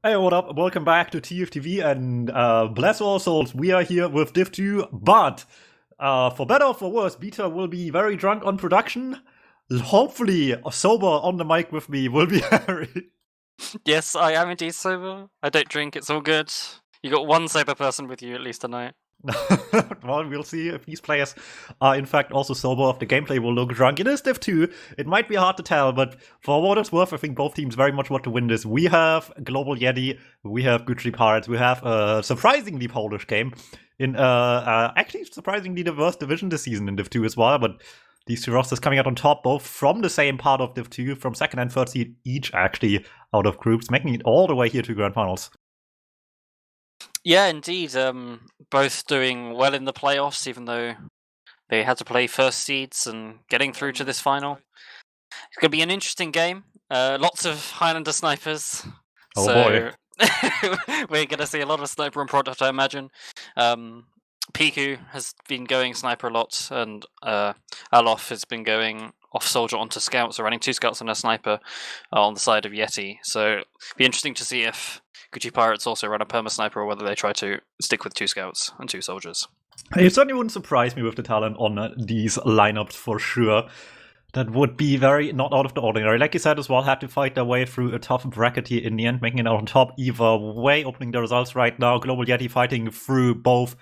Hey, what up? Welcome back to TFTV, and bless all souls, we are here with Div2, but for better or for worse, Beta will be very drunk on production. Hopefully, sober on the mic with me will be Harry. Yes, I am indeed sober. I don't drink, it's all good. You got one sober person with you at least tonight. Well, we'll see if these players are in fact also sober, if the gameplay will look drunk. It is Div 2, it might be hard to tell, but for what it's worth, I think both teams very much want to win this. We have Global Yeti, we have Gucci Pirates, we have a surprisingly Polish game in actually surprisingly diverse division this season in Div 2 as well, but these two rosters coming out on top, both from the same part of Div 2, from second and third seed each actually out of groups, making it all the way here to Grand Finals. Yeah, indeed. Both doing well in the playoffs, even though they had to play first seeds and getting through to this final. It's going to be an interesting game. Lots of Highlander snipers. Oh so boy. we're going to see a lot of sniper and product, I imagine. Piku has been going sniper a lot, and Alof has been going off soldier onto scouts, so running 2 scouts and a sniper on the side of Yeti. So it'll be interesting to see if Gucci Pirates also run a perma sniper, or whether they try to stick with 2 scouts and 2 soldiers. It certainly wouldn't surprise me with the talent on these lineups for sure. That would be very not out of the ordinary. Like you said as well, had to fight their way through a tough bracket here in the end, making it out on top either way. Opening the results right now, Global Yeti fighting through both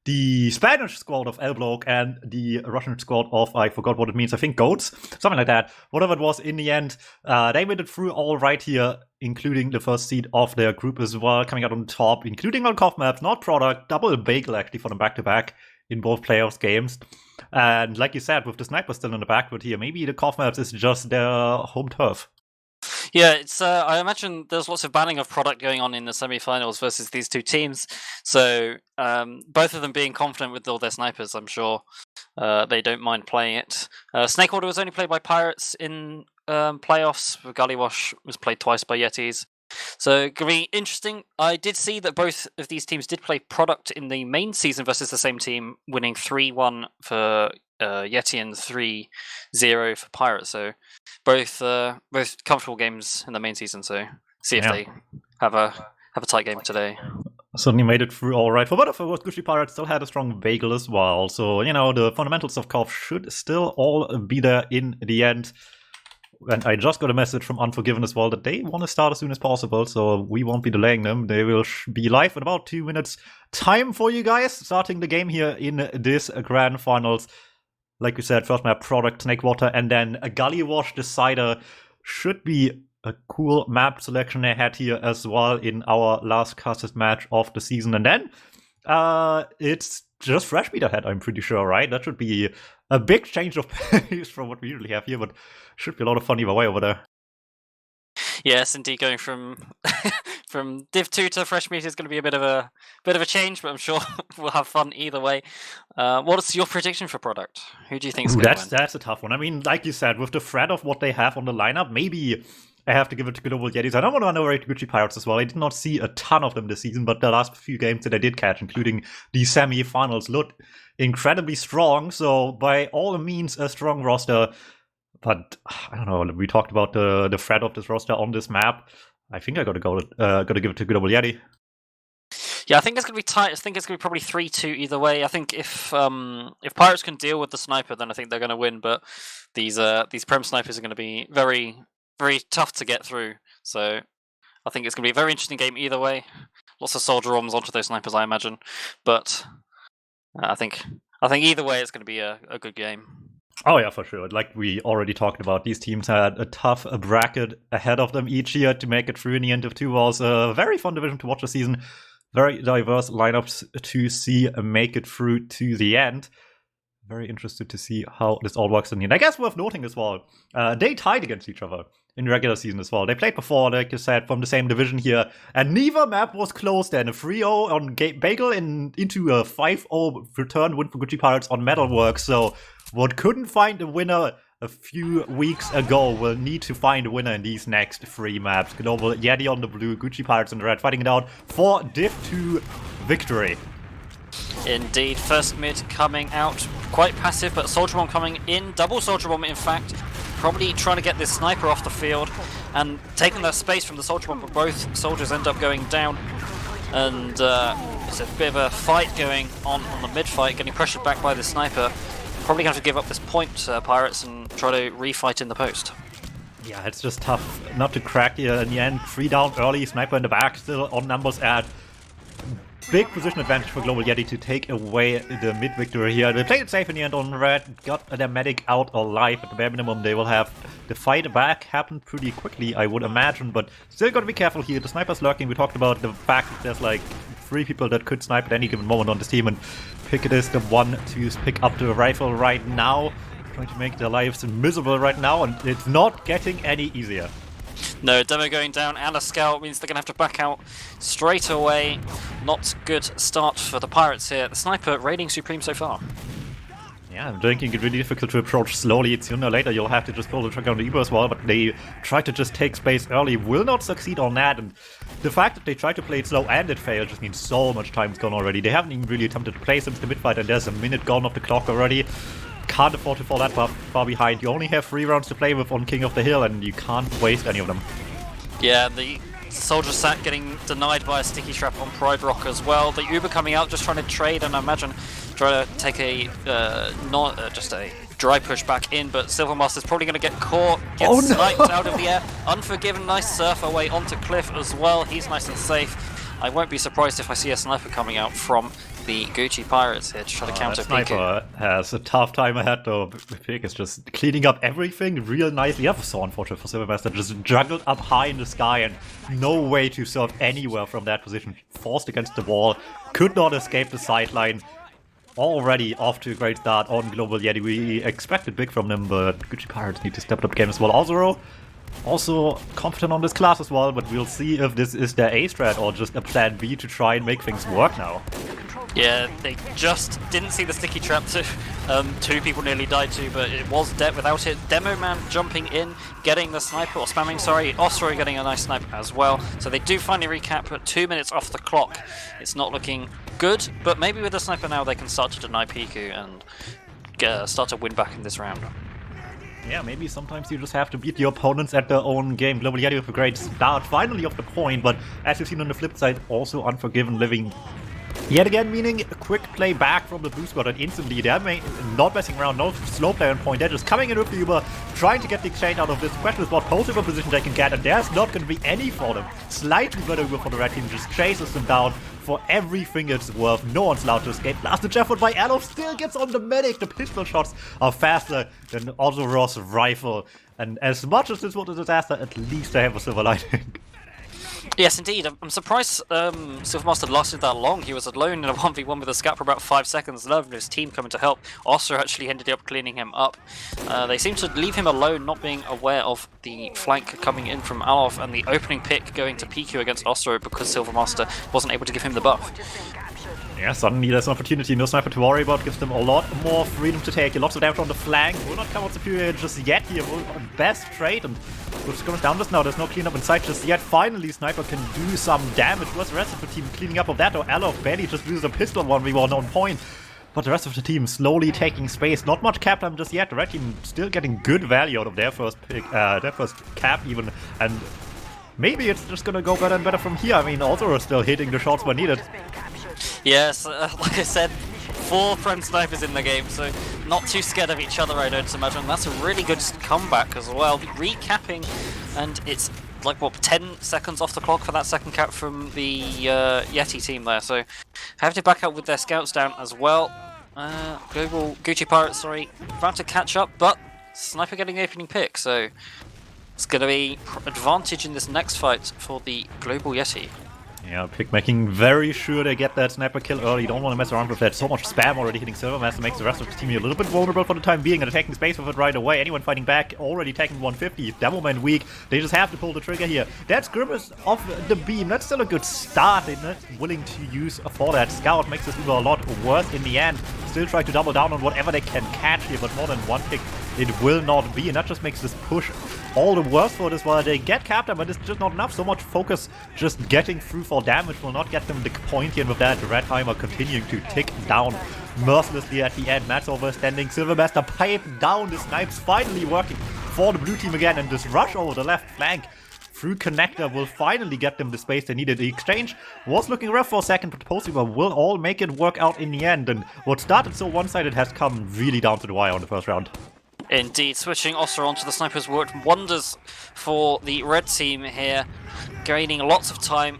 the Spanish squad of Elblock and the Russian squad of, I forgot what it means, I think goats, something like that. Whatever it was, in the end, they made it through all right here, including the first seed of their group as well, coming out on top, including on COF maps, not product, double bagel actually for them back-to-back in both playoffs games. And like you said, with the sniper still in the backwood here, maybe the COF maps is just their home turf. Yeah, it's. I imagine there's lots of banning of product going on in the semi-finals versus these two teams. So both of them being confident with all their snipers, I'm sure they don't mind playing it. Snakewater was only played by Pirates in playoffs. Gullywash was played twice by Yetis. So it could be interesting. I did see that both of these teams did play product in the main season versus the same team, winning 3-1 for Yeti and 3-0 for Pirates. So both comfortable games in the main season. So see if they have a tight game today. Certainly made it through all right. For better or for worse, Gucci Pirates still had a strong bagel as well. So, you know, the fundamentals of COF should still all be there in the end. And I just got a message from Unforgiven as well that they want to start as soon as possible, so we won't be delaying them. They will be live in about 2 minutes time for you guys, starting the game here in this Grand Finals. Like we said, first map product, Snakewater, and then a Gullywash Decider. Should be a cool map selection they had here as well in our last casted match of the season. And then it's just Fresh Meat ahead, I'm pretty sure, right? That should be a big change of pace from what we usually have here, but should be a lot of fun either way over there. Yes, indeed, going from from Div 2 to Fresh Meat is going to be a bit of a change, but I'm sure we'll have fun either way. What's your prediction for product? Who do you think is going to win? That's a tough one. I mean, like you said, with the threat of what they have on the lineup, maybe I have to give it to Global Yetis. I don't want to underrate Gucci Pirates as well. I did not see a ton of them this season, but the last few games that I did catch, including the semi-finals, looked incredibly strong. So by all means, a strong roster. But I don't know. We talked about the threat of this roster on this map. I think I gotta give it to Global Yeti. Yeah, I think it's gonna be tight. I think it's gonna be probably 3-2 either way. I think if Pirates can deal with the sniper, then I think they're gonna win. But these Prem snipers are gonna be very, very tough to get through. So I think it's gonna be a very interesting game either way. Lots of soldier bombs onto those snipers, I imagine. But I think either way, it's gonna be a good game. Oh yeah, for sure. Like we already talked about, these teams had a tough bracket ahead of them each year to make it through in the end of 2 was a very fun division to watch this season. Very diverse lineups to see make it through to the end. Very interested to see how this all works in the end. I guess worth noting as well, they tied against each other in the regular season as well. They played before, like you said, from the same division here, and neither map was close then. A 3-0 on Bagel into a 5-0 return win for Gucci Pirates on Metalworks. So what couldn't find a winner a few weeks ago will need to find a winner in these next 3 maps. Global Yeti on the blue, Gucci Pirates on the red, fighting it out for Div 2 victory. Indeed, first mid coming out quite passive, but Soldier Bomb coming in, double Soldier Bomb in fact, probably trying to get this sniper off the field and taking that space from the soldier bomb, but both soldiers end up going down. And it's a bit of a fight going on the mid-fight, getting pressured back by the sniper. Probably going to have to give up this point, Pirates, and try to refight in the post. Yeah, it's just tough not to crack here in the end. 3 down early, sniper in the back, still on numbers at. Big position advantage for Global Yeti to take away the mid victory here. They played it safe in the end on red, got their medic out alive. At the bare minimum, they will have the fight back happen pretty quickly, I would imagine, but still gotta be careful here. The sniper's lurking. We talked about the fact that there's like 3 people that could snipe at any given moment on this team, and Pickett is the one to pick up the rifle right now, trying to make their lives miserable right now, and it's not getting any easier. No, demo going down and a scout means they're going to have to back out straight away. Not good start for the Pirates here. The sniper reigning supreme so far. Yeah, I'm making it really difficult to approach slowly. Sooner or later you'll have to just pull the trigger on the Uber as well, but they try to just take space early, will not succeed on that, and the fact that they try to play it slow and it failed just means so much time's gone already. They haven't even really attempted to play since the mid-fight, and there's a minute gone off the clock already. Can't afford to fall that far behind. You only have 3 rounds to play with on King of the Hill, and you can't waste any of them. Yeah, the soldier sat getting denied by a sticky trap on Pride Rock as well. The Uber coming out, just trying to trade, and I imagine trying to take a just a dry push back in, but Silvermaster's probably going to get caught, get sniped out of the air. Unforgiven, nice surf away onto Cliff as well. He's nice and safe. I won't be surprised if I see a sniper coming out from the Gucci Pirates here to try to counter Piku. Sniper has a tough time ahead though. Pig is just cleaning up everything real nicely. Yeah, so unfortunate for Silvermaster, just juggled up high in the sky and no way to serve anywhere from that position. Forced against the wall, could not escape the sideline. Already off to a great start on Global Yeti. We expected big from them, but Gucci Pirates need to step up the game as well. Also confident on this class as well, but we'll see if this is their A strat or just a plan B to try and make things work now. Yeah, they just didn't see the sticky trap to 2 people nearly died to, but it was dead without it. Demo Man jumping in, getting the sniper, or spamming, sorry. Osro getting a nice snipe as well. So they do finally recap, but 2 minutes off the clock. It's not looking good, but maybe with the sniper now they can start to deny Piku and start to win back in this round. Yeah, maybe sometimes you just have to beat your opponents at their own game. Global Yeti with a great start, finally off the point, but as you've seen on the flip side, also Unforgiven living yet again, meaning a quick play back from the boost spot and instantly they're not messing around, no slow play on point, they're just coming in with the Uber, trying to get the exchange out of this. The question is what post-Uber position they can get, and there's not going to be any for them. Slightly better Uber for the red team, just chases them down for everything it's worth. No one's allowed to escape. Last effort by Alof still gets on the medic. The pistol shots are faster than Ozoro's rifle, and as much as this was a disaster, at least they have a silver lining. Yes, indeed. I'm surprised Silvermaster lasted that long. He was alone in a 1v1 with a scout for about 5 seconds. Love and his team coming to help. Osro actually ended up cleaning him up. They seem to leave him alone, not being aware of the flank coming in from Alof and the opening pick going to Piku against Osro because Silvermaster wasn't able to give him the buff. Yeah, suddenly there's an opportunity, no sniper to worry about, gives them a lot more freedom to take. Lots of damage on the flank, will not come out superior just yet here, best trade, and we're just going down this now, there's no cleanup in sight just yet. Finally, Sniper can do some damage. What's the rest of the team cleaning up of that, or Alof barely just loses a pistol 1v1 on point. But the rest of the team slowly taking space, not much cap time just yet. The red team still getting good value out of their first pick, their first cap even, and maybe it's just gonna go better and better from here. I mean, also still hitting the shots when needed. Yes, like I said, 4 friend snipers in the game, so not too scared of each other, I don't imagine. That's a really good comeback as well. Recapping, and it's like, what, 10 seconds off the clock for that second cap from the Yeti team there, so have to back up with their scouts down as well. Global Gucci Pirates, sorry, about to catch up, but Sniper getting the opening pick, so it's going to be advantage in this next fight for the Global Yeti. Yeah, Pick making very sure they get that sniper kill early. Don't want to mess around with that. So much spam already hitting Silvermaster makes the rest of the team a little bit vulnerable for the time being, and they're taking space with it right away. Anyone fighting back already taking 150. Demo Man weak. They just have to pull the trigger here. That's Grimace off the beam. That's still a good start. They're not willing to use for that. Scout makes this even a lot worse in the end. Still try to double down on whatever they can catch here, but more than one pick it will not be, and that just makes this push all the worse for this while they get captured, but it's just not enough. So much focus just getting through for damage will not get them the point here, and with that, Redheimer continuing to tick down mercilessly at the end. Matt's overstanding. Silvermaster pipe down. The snipes finally working for the blue team again, and this rush over the left flank through Connector will finally get them the space they needed. The exchange was looking rough for a second, but Postgame will all make it work out in the end, and what started so one-sided has come really down to the wire on the first round. Indeed, switching Osra onto the snipers worked wonders for the red team here, gaining lots of time,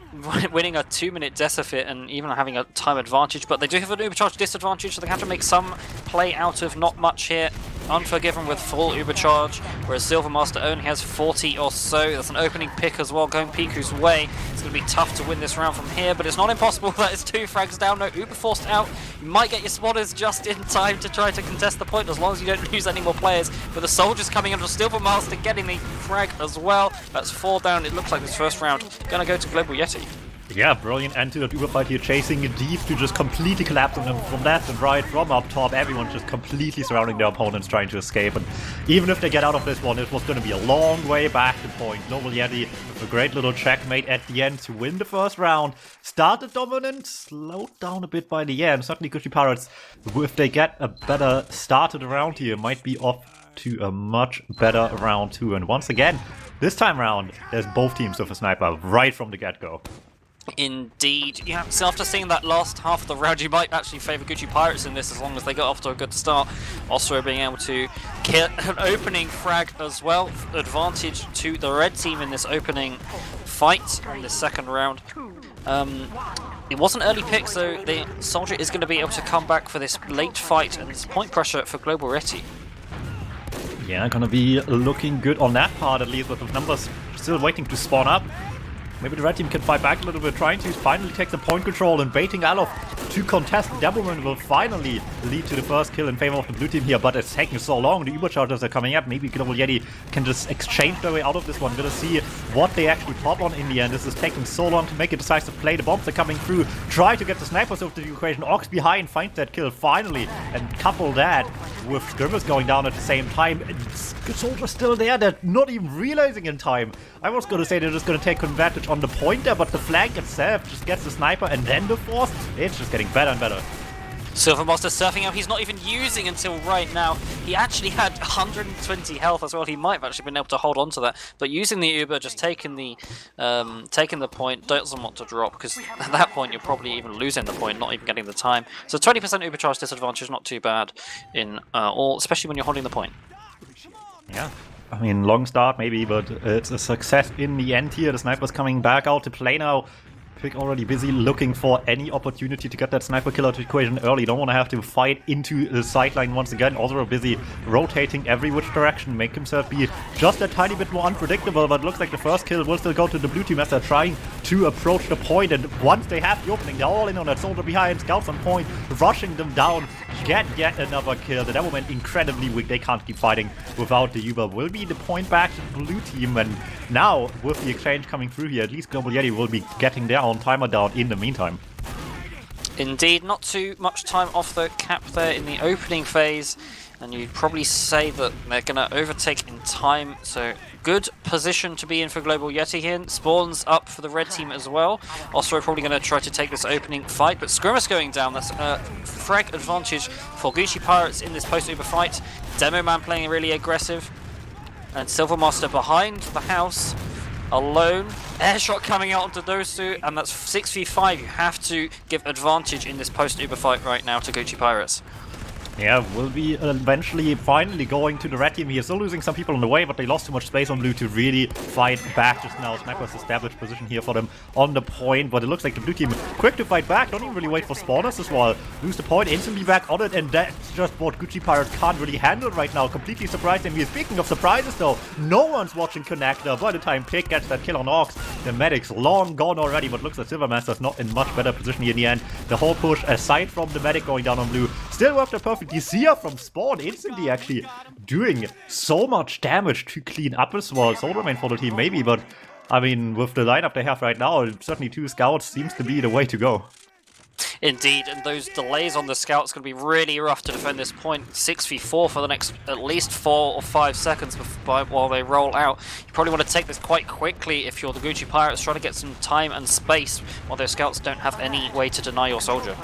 winning a 2-minute decifit and even having a time advantage, but they do have an Ubercharge disadvantage, so they have to make some play out of not much here. Unforgiven with full Ubercharge, whereas Silvermaster only has 40 or so. That's an opening pick as well, going Piku's way. It's going to be tough to win this round from here, but it's not impossible. That is 2 frags down, no Uber forced out. You might get your spotters just in time to try to contest the point, as long as you don't lose any more players. But the soldiers coming in from Silvermaster getting the frag as well. That's 4 down. It looks like this first round going to go to Global Yeti. Yeah, brilliant end to that Uber fight here, chasing deep to just completely collapsing them from left and right, from up top. Everyone's just completely surrounding their opponents, trying to escape. And even if they get out of this one, it was going to be a long way back to point. Global Yeti with a great little checkmate at the end to win the first round. Started dominant, slowed down a bit by the end. Certainly Gullywash Pirates, if they get a better start to the round here, might be off to a much better round 2. And once again, this time round, there's both teams with a sniper right from the get-go. Indeed. Yeah, so after seeing that last half of the round, you might actually favour Gullywash Pirates in this as long as they got off to a good start. Also being able to get an opening frag as well. Advantage to the red team in this opening fight in the second round. It was an early pick, so the soldier is going to be able to come back for this late fight, and it's point pressure for Global Yeti. Yeah, gonna be looking good on that part at least, with the numbers still waiting to spawn up. Maybe the red team can fight back a little bit, trying to finally take the point control, and baiting Alof to contest Devilman will finally lead to the first kill in favor of the blue team here, but it's taking so long. The Uberchargers are coming up. Maybe Global Yeti can just exchange their way out of this one. Gonna see what they actually pop on in the end. This is taking so long to make a decisive play. The bombs are coming through. Try to get the snipers over the equation. Ox behind finds that kill finally, and couple that with Skirmers going down at the same time. The soldiers still there. They're not even realizing in time. I was gonna say they're just gonna take advantage on the pointer, but the flank itself just gets the sniper and then the force. It's just getting better and better. Silvermaster surfing out. He's not even using until right now. He actually had 120 health as well. He might have actually been able to hold on to that, but using the Uber, just taking the point, doesn't want to drop, because at that point you're probably even losing the point, not even getting the time. So 20% Uber charge disadvantage is not too bad in all, especially when you're holding the point. Yeah. I mean, long start maybe, but it's a success in the end here. The sniper's coming back out to play now. Pick already busy looking for any opportunity to get that sniper killer to equation early. Don't want to have to fight into the sideline once again. Also busy rotating every which direction, make himself be just a tiny bit more unpredictable, but looks like the first kill will still go to the blue team as they're trying to approach the point. And once they have the opening, they're all in on that soldier behind, scouts on point, rushing them down. Get yet another kill. The Devil went incredibly weak. They can't keep fighting without the Uber. Will be the point back to the blue team, and now with the exchange coming through here, at least Global Yeti will be getting their own timer down in the meantime. Indeed, not too much time off the cap there in the opening phase, and you'd probably say that they're going to overtake in time, so good position to be in for Global Yeti here. Spawns up for the red team as well. Also probably going to try to take this opening fight, but Skirmish going down. That's a frag advantage for Gullywash Pirates in this post-Uber fight. Demo Man playing really aggressive, and Silvermaster behind the house, alone. Airshot coming out onto those two, and that's 6v5. You have to give advantage in this post-Uber fight right now to Gullywash Pirates. Yeah, will be eventually finally going to the red team here. Still losing some people on the way, but they lost too much space on blue to really fight back just now. Sniper's established position here for them on the point, but it looks like the blue team quick to fight back. Don't even really wait for spawners as well. Lose the point, instantly back on it, and that's just what Gullywash Pirates can't really handle right now. Completely surprising me. Speaking of surprises though, no one's watching Connector. By the time Pick gets that kill on Ox, the medic's long gone already, but looks like Silvermaster's not in much better position here in the end. The whole push, aside from the medic going down on blue, still worked out perfectly. Zia from spawn instantly actually doing so much damage to clean up as well. Soul remain for the team maybe, but I mean, with the lineup they have right now, certainly 2 scouts seems to be the way to go. Indeed, and those delays on the scouts going to be really rough to defend this point. 6v4 for the next at least 4 or 5 seconds while they roll out. You probably want to take this quite quickly if you're the Gullywash Pirates, try to get some time and space while their scouts don't have any way to deny your soldier.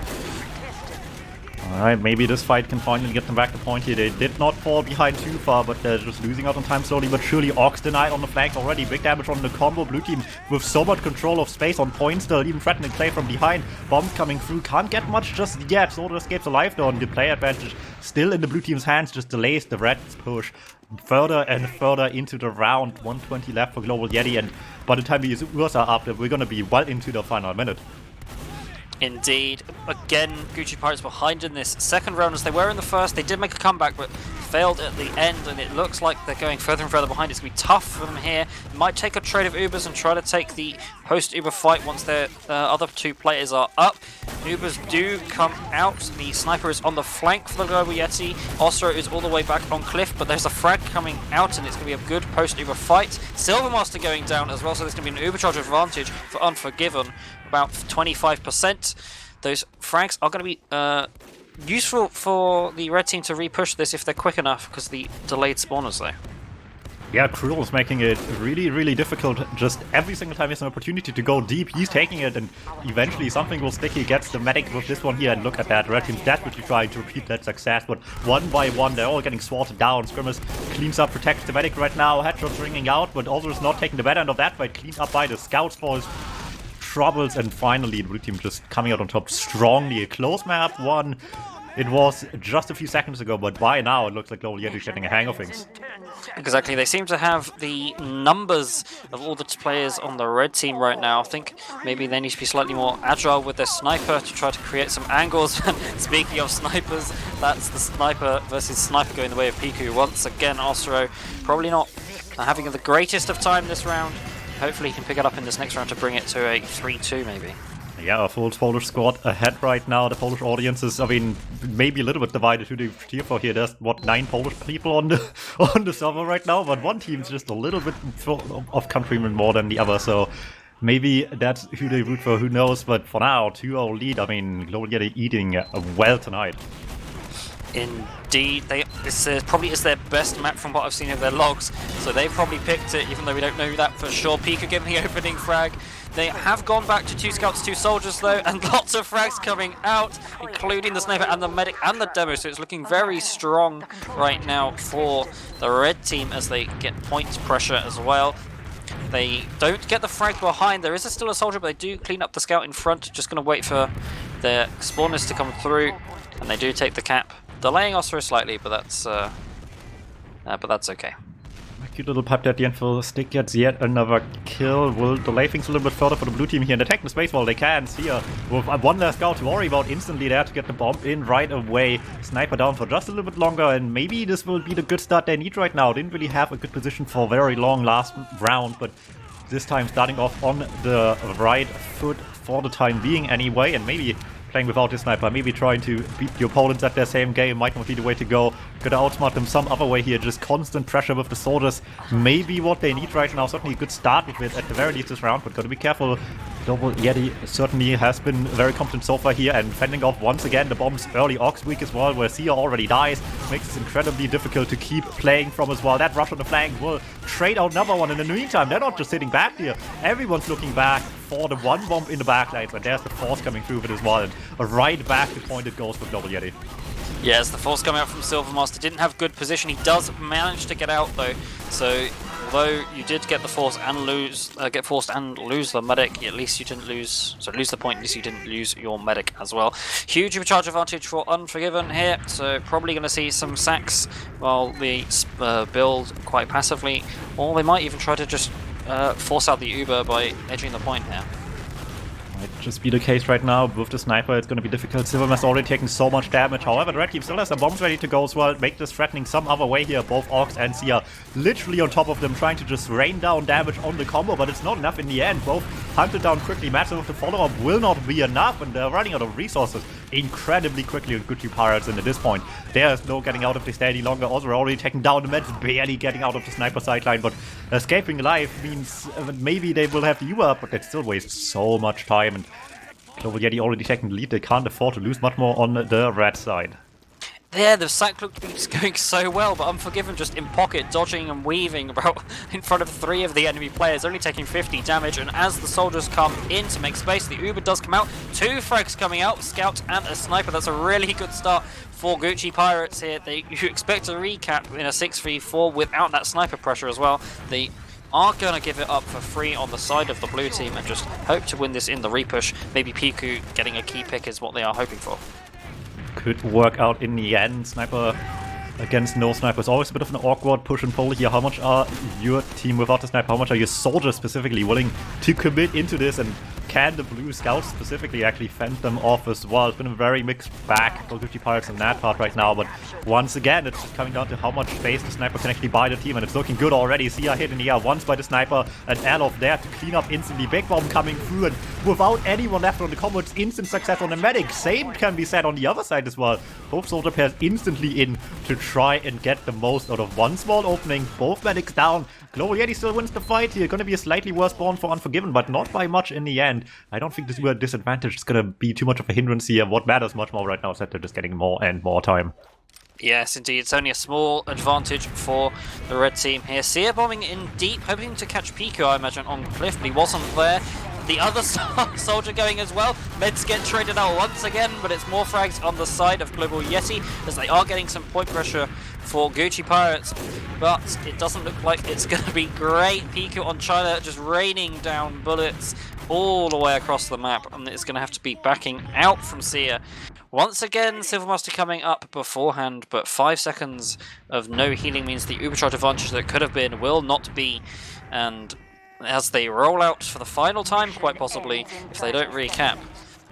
Alright, maybe this fight can finally get them back to point here. They did not fall behind too far, but they're just losing out on time slowly but surely. Ox denied on the flank already. Big damage on the combo. Blue team with so much control of space on point still, even threatening play from behind. Bombs coming through. Can't get much just yet. Soldier escapes alive though, and the play advantage still in the blue team's hands. Just delays the Reds push further and further into the round. 120 left for Global Yeti, and by the time these Urs are up, we're gonna be well into the final minute. Indeed. Again, Gucci Pirates behind in this second round as they were in the first. They did make a comeback, but failed at the end, and it looks like they're going further and further behind. It's going to be tough for them here. Might take a trade of Ubers and try to take the post-Uber fight once their other two players are up. Ubers do come out. The sniper is on the flank for the Global Yeti. Osro is all the way back on Cliff, but there's a frag coming out, and it's going to be a good post-Uber fight. Silvermaster going down as well, so there's going to be an Ubercharge advantage for Unforgiven. About 25%. Those frags are going to be useful for the red team to re-push this if they're quick enough because the delayed spawners though. Yeah, Cruel is making it really, really difficult. Just every single time he has an opportunity to go deep, he's taking it, and eventually something will stick. He gets the medic with this one here, and look at that. Red team's desperately trying to repeat that success, but one by one, they're all getting swatted down. Scrimmers cleans up, protects the medic right now. Headshots ringing out, but also is not taking the better end of that fight. Cleaned up by the scouts for his troubles, and finally the blue team just coming out on top strongly. A close map one. It was just a few seconds ago, but by now it looks like Global Yeti is getting a hang of things. Exactly, they seem to have the numbers of all the players on the red team right now. I think maybe they need to be slightly more agile with their sniper to try to create some angles. Speaking of snipers, that's the sniper versus sniper going the way of Piku. Once again, Osro probably not having the greatest of time this round. Hopefully he can pick it up in this next round to bring it to a 3-2 maybe. Yeah, a full Polish squad ahead right now. The Polish audience is, I mean, maybe a little bit divided who they cheer for here. There's, what, 9 Polish people on the server right now, but one team's just a little bit of countrymen more than the other, so maybe that's who they root for, who knows. But for now, 2-0 lead. I mean, Global Yeti eating well tonight. Indeed, this probably is their best map from what I've seen of their logs, so they probably picked it, even though we don't know that for sure. Pika getting the opening frag. They have gone back to 2 scouts, 2 soldiers though, and lots of frags coming out, including the sniper and the medic and the demo, so it's looking very strong right now for the red team as they get point pressure as well. They don't get the frag behind. There is still a soldier, but they do clean up the scout in front. Just going to wait for their spawners to come through, and they do take the cap. Delaying Osro slightly, but that's okay. A cute little pipe at the end for Stick gets yet another kill. Will delay things a little bit further for the blue team here and attack the space while they can. Here with one last scout to worry about, instantly there to get the bomb in right away. Sniper down for just a little bit longer, and maybe this will be the good start they need right now. Didn't really have a good position for very long last round, but this time starting off on the right foot for the time being anyway, and maybe playing without his sniper, maybe trying to beat the opponents at their same game might not be the way to go. Gotta outsmart them some other way here, just constant pressure with the soldiers. Maybe what they need right now, certainly a good start with it at the very least this round, but gotta be careful. Global Yeti certainly has been very competent so far here, and fending off once again the bombs early. Ox weak as well, where Sia already dies, makes it incredibly difficult to keep playing from as well. That rush on the flank will trade out another one. In the meantime, they're not just sitting back here, everyone's looking back for the one bomb in the backlights, and there's the force coming through with it as well, and right back to point it goes for Global Yeti. Yes, the force coming out from Silvermaster didn't have good position. He does manage to get out though, so although you did get the force and get forced and lose the medic, at least you didn't lose the point, at least you didn't lose your medic as well. Huge charge advantage for Unforgiven here, so probably going to see some sacks while they build quite passively, or they might even try to just force out the Uber by edging the point here. Might just be the case right now. With the sniper, it's going to be difficult. Silverman's already taking so much damage. However, the red team still has some bombs ready to go as well. Make this threatening some other way here. Both Ox and Sia literally on top of them, trying to just rain down damage on the combo, but it's not enough in the end. Both hunted down quickly. Massive with the follow-up will not be enough, and they're running out of resources incredibly quickly with Gucci Pirates, and at this point, there's no getting out if they stay any longer. Also, already taking down the meds, barely getting out of the sniper sideline, but escaping alive means maybe they will have the U up, but that still wastes so much time, and Global Yeti already taking the lead. They can't afford to lose much more on the red side. there, the sack looked to be just going so well, but Unforgiven just in pocket, dodging and weaving about in front of 3 of the enemy players, only taking 50 damage, and as the soldiers come in to make space, the Uber does come out. 2 frags coming out, Scout and a Sniper. That's a really good start for Gucci Pirates here. You expect a recap in a 6-3-4 without that Sniper pressure as well. They are going to give it up for free on the side of the blue team and just hope to win this in the repush. Maybe Piku getting a key pick is what they are hoping for. Could work out in the end. Sniper against no sniper is always a bit of an awkward push and pull here. How much are your team without the sniper? How much are your soldiers specifically willing to commit into this? And can the blue scouts specifically actually fend them off as well? It's been a very mixed bag for Gucci Pirates in that part right now. But once again, it's just coming down to how much space the sniper can actually buy the team. And it's looking good already. Sia hit in the air once by the sniper. And Alof there to clean up instantly. Big bomb coming through. And without anyone left on the combo, it's instant success on the medic. Same can be said on the other side as well. Both soldier pairs instantly in to try and get the most out of one small opening. Both medics down. Global Yeti still wins the fight here. Gonna be a slightly worse spawn for Unforgiven, but not by much in the end. I don't think this disadvantage is gonna be too much of a hindrance here. What matters much more right now is that they're just getting more and more time. Yes, indeed. It's only a small advantage for the red team here. Sia bombing in deep, hoping to catch Piku, I imagine, on Cliff, but he wasn't there. The other soldier going as well. Meds get traded out once again, but it's more frags on the side of Global Yeti as they are getting some point pressure for Gucci Pirates. But it doesn't look like it's going to be great. Piku on China just raining down bullets all the way across the map, and it's going to have to be backing out from Sia. Once again, Silvermaster coming up beforehand, but 5 seconds of no healing means the Ubercharge advantage that could have been will not be, and as they roll out for the final time, quite possibly, if they don't recap,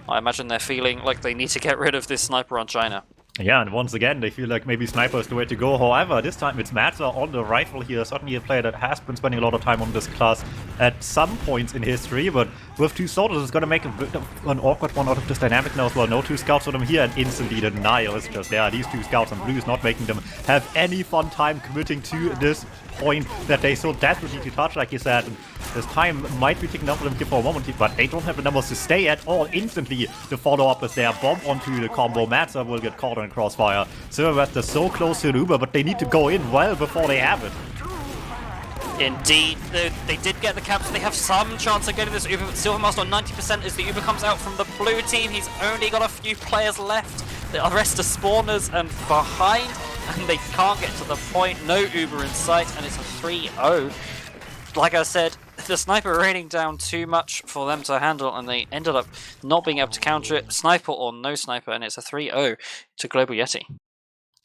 I imagine they're feeling like they need to get rid of this sniper on China. Yeah, and once again, they feel like maybe Sniper is the way to go. However, this time it's Matza on the rifle here. Certainly a player that has been spending a lot of time on this class at some points in history, but with 2 soldiers, it's going to make a bit of an awkward one out of this dynamic now as well. No 2 scouts for them here, and instantly the denial is just there. These 2 scouts on blue is not making them have any fun time committing to this point that they so desperately need to touch, like you said. And this time might be ticking down for them here for a moment, but they don't have the numbers to stay at all. Instantly, the follow-up is there. Bomb onto the combo. Matza will get caught in crossfire. Silvermaster so close to the Uber, but they need to go in well before they have it. Indeed, they did get the cap, so they have some chance of getting this Uber, but Silvermaster on 90% as the Uber comes out from the blue team. He's only got a few players left. The rest are spawners and behind, and they can't get to the point. No Uber in sight, and it's a 3-0. Like I said, the sniper raining down too much for them to handle, and they ended up not being able to counter it. Sniper or no sniper, and it's a 3-0 to Global Yeti.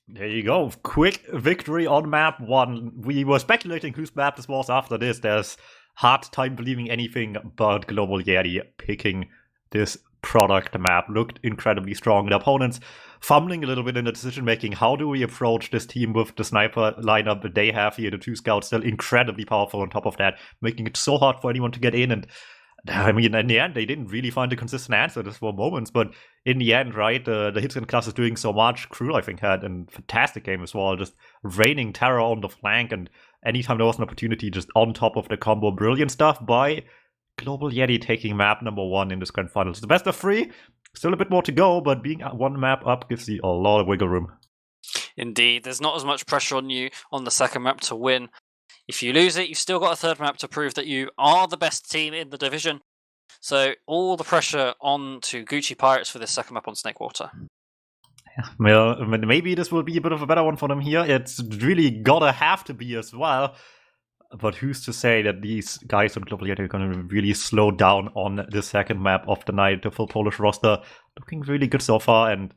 There you go. Quick victory on map 1. We were speculating whose map this was after this. There's hard time believing anything but Global Yeti picking this product map. Looked incredibly strong. The opponents fumbling a little bit in the decision making. How do we approach this team with the sniper lineup that they have here? The 2 scouts still incredibly powerful on top of that, making it so hard for anyone to get in. And I mean, in the end, they didn't really find a consistent answer. This for moments, but in the end, right, the Hitscan class is doing so much. Cruel, I think, had a fantastic game as well, just raining terror on the flank, and anytime there was an opportunity, just on top of the combo. Brilliant stuff by Global Yeti taking map number 1 in this grand finals. It's the best of 3, still a bit more to go, but being 1 map up gives you a lot of wiggle room. Indeed, there's not as much pressure on you on the second map to win. If you lose it, you've still got a 3rd map to prove that you are the best team in the division. So all the pressure on to Gucci Pirates for this second map on Snakewater. Well, maybe this will be a bit of a better one for them here. It's really gotta have to be as well. But who's to say that these guys on Global Yeti are going to really slow down on the second map of the night? The full Polish roster looking really good so far, and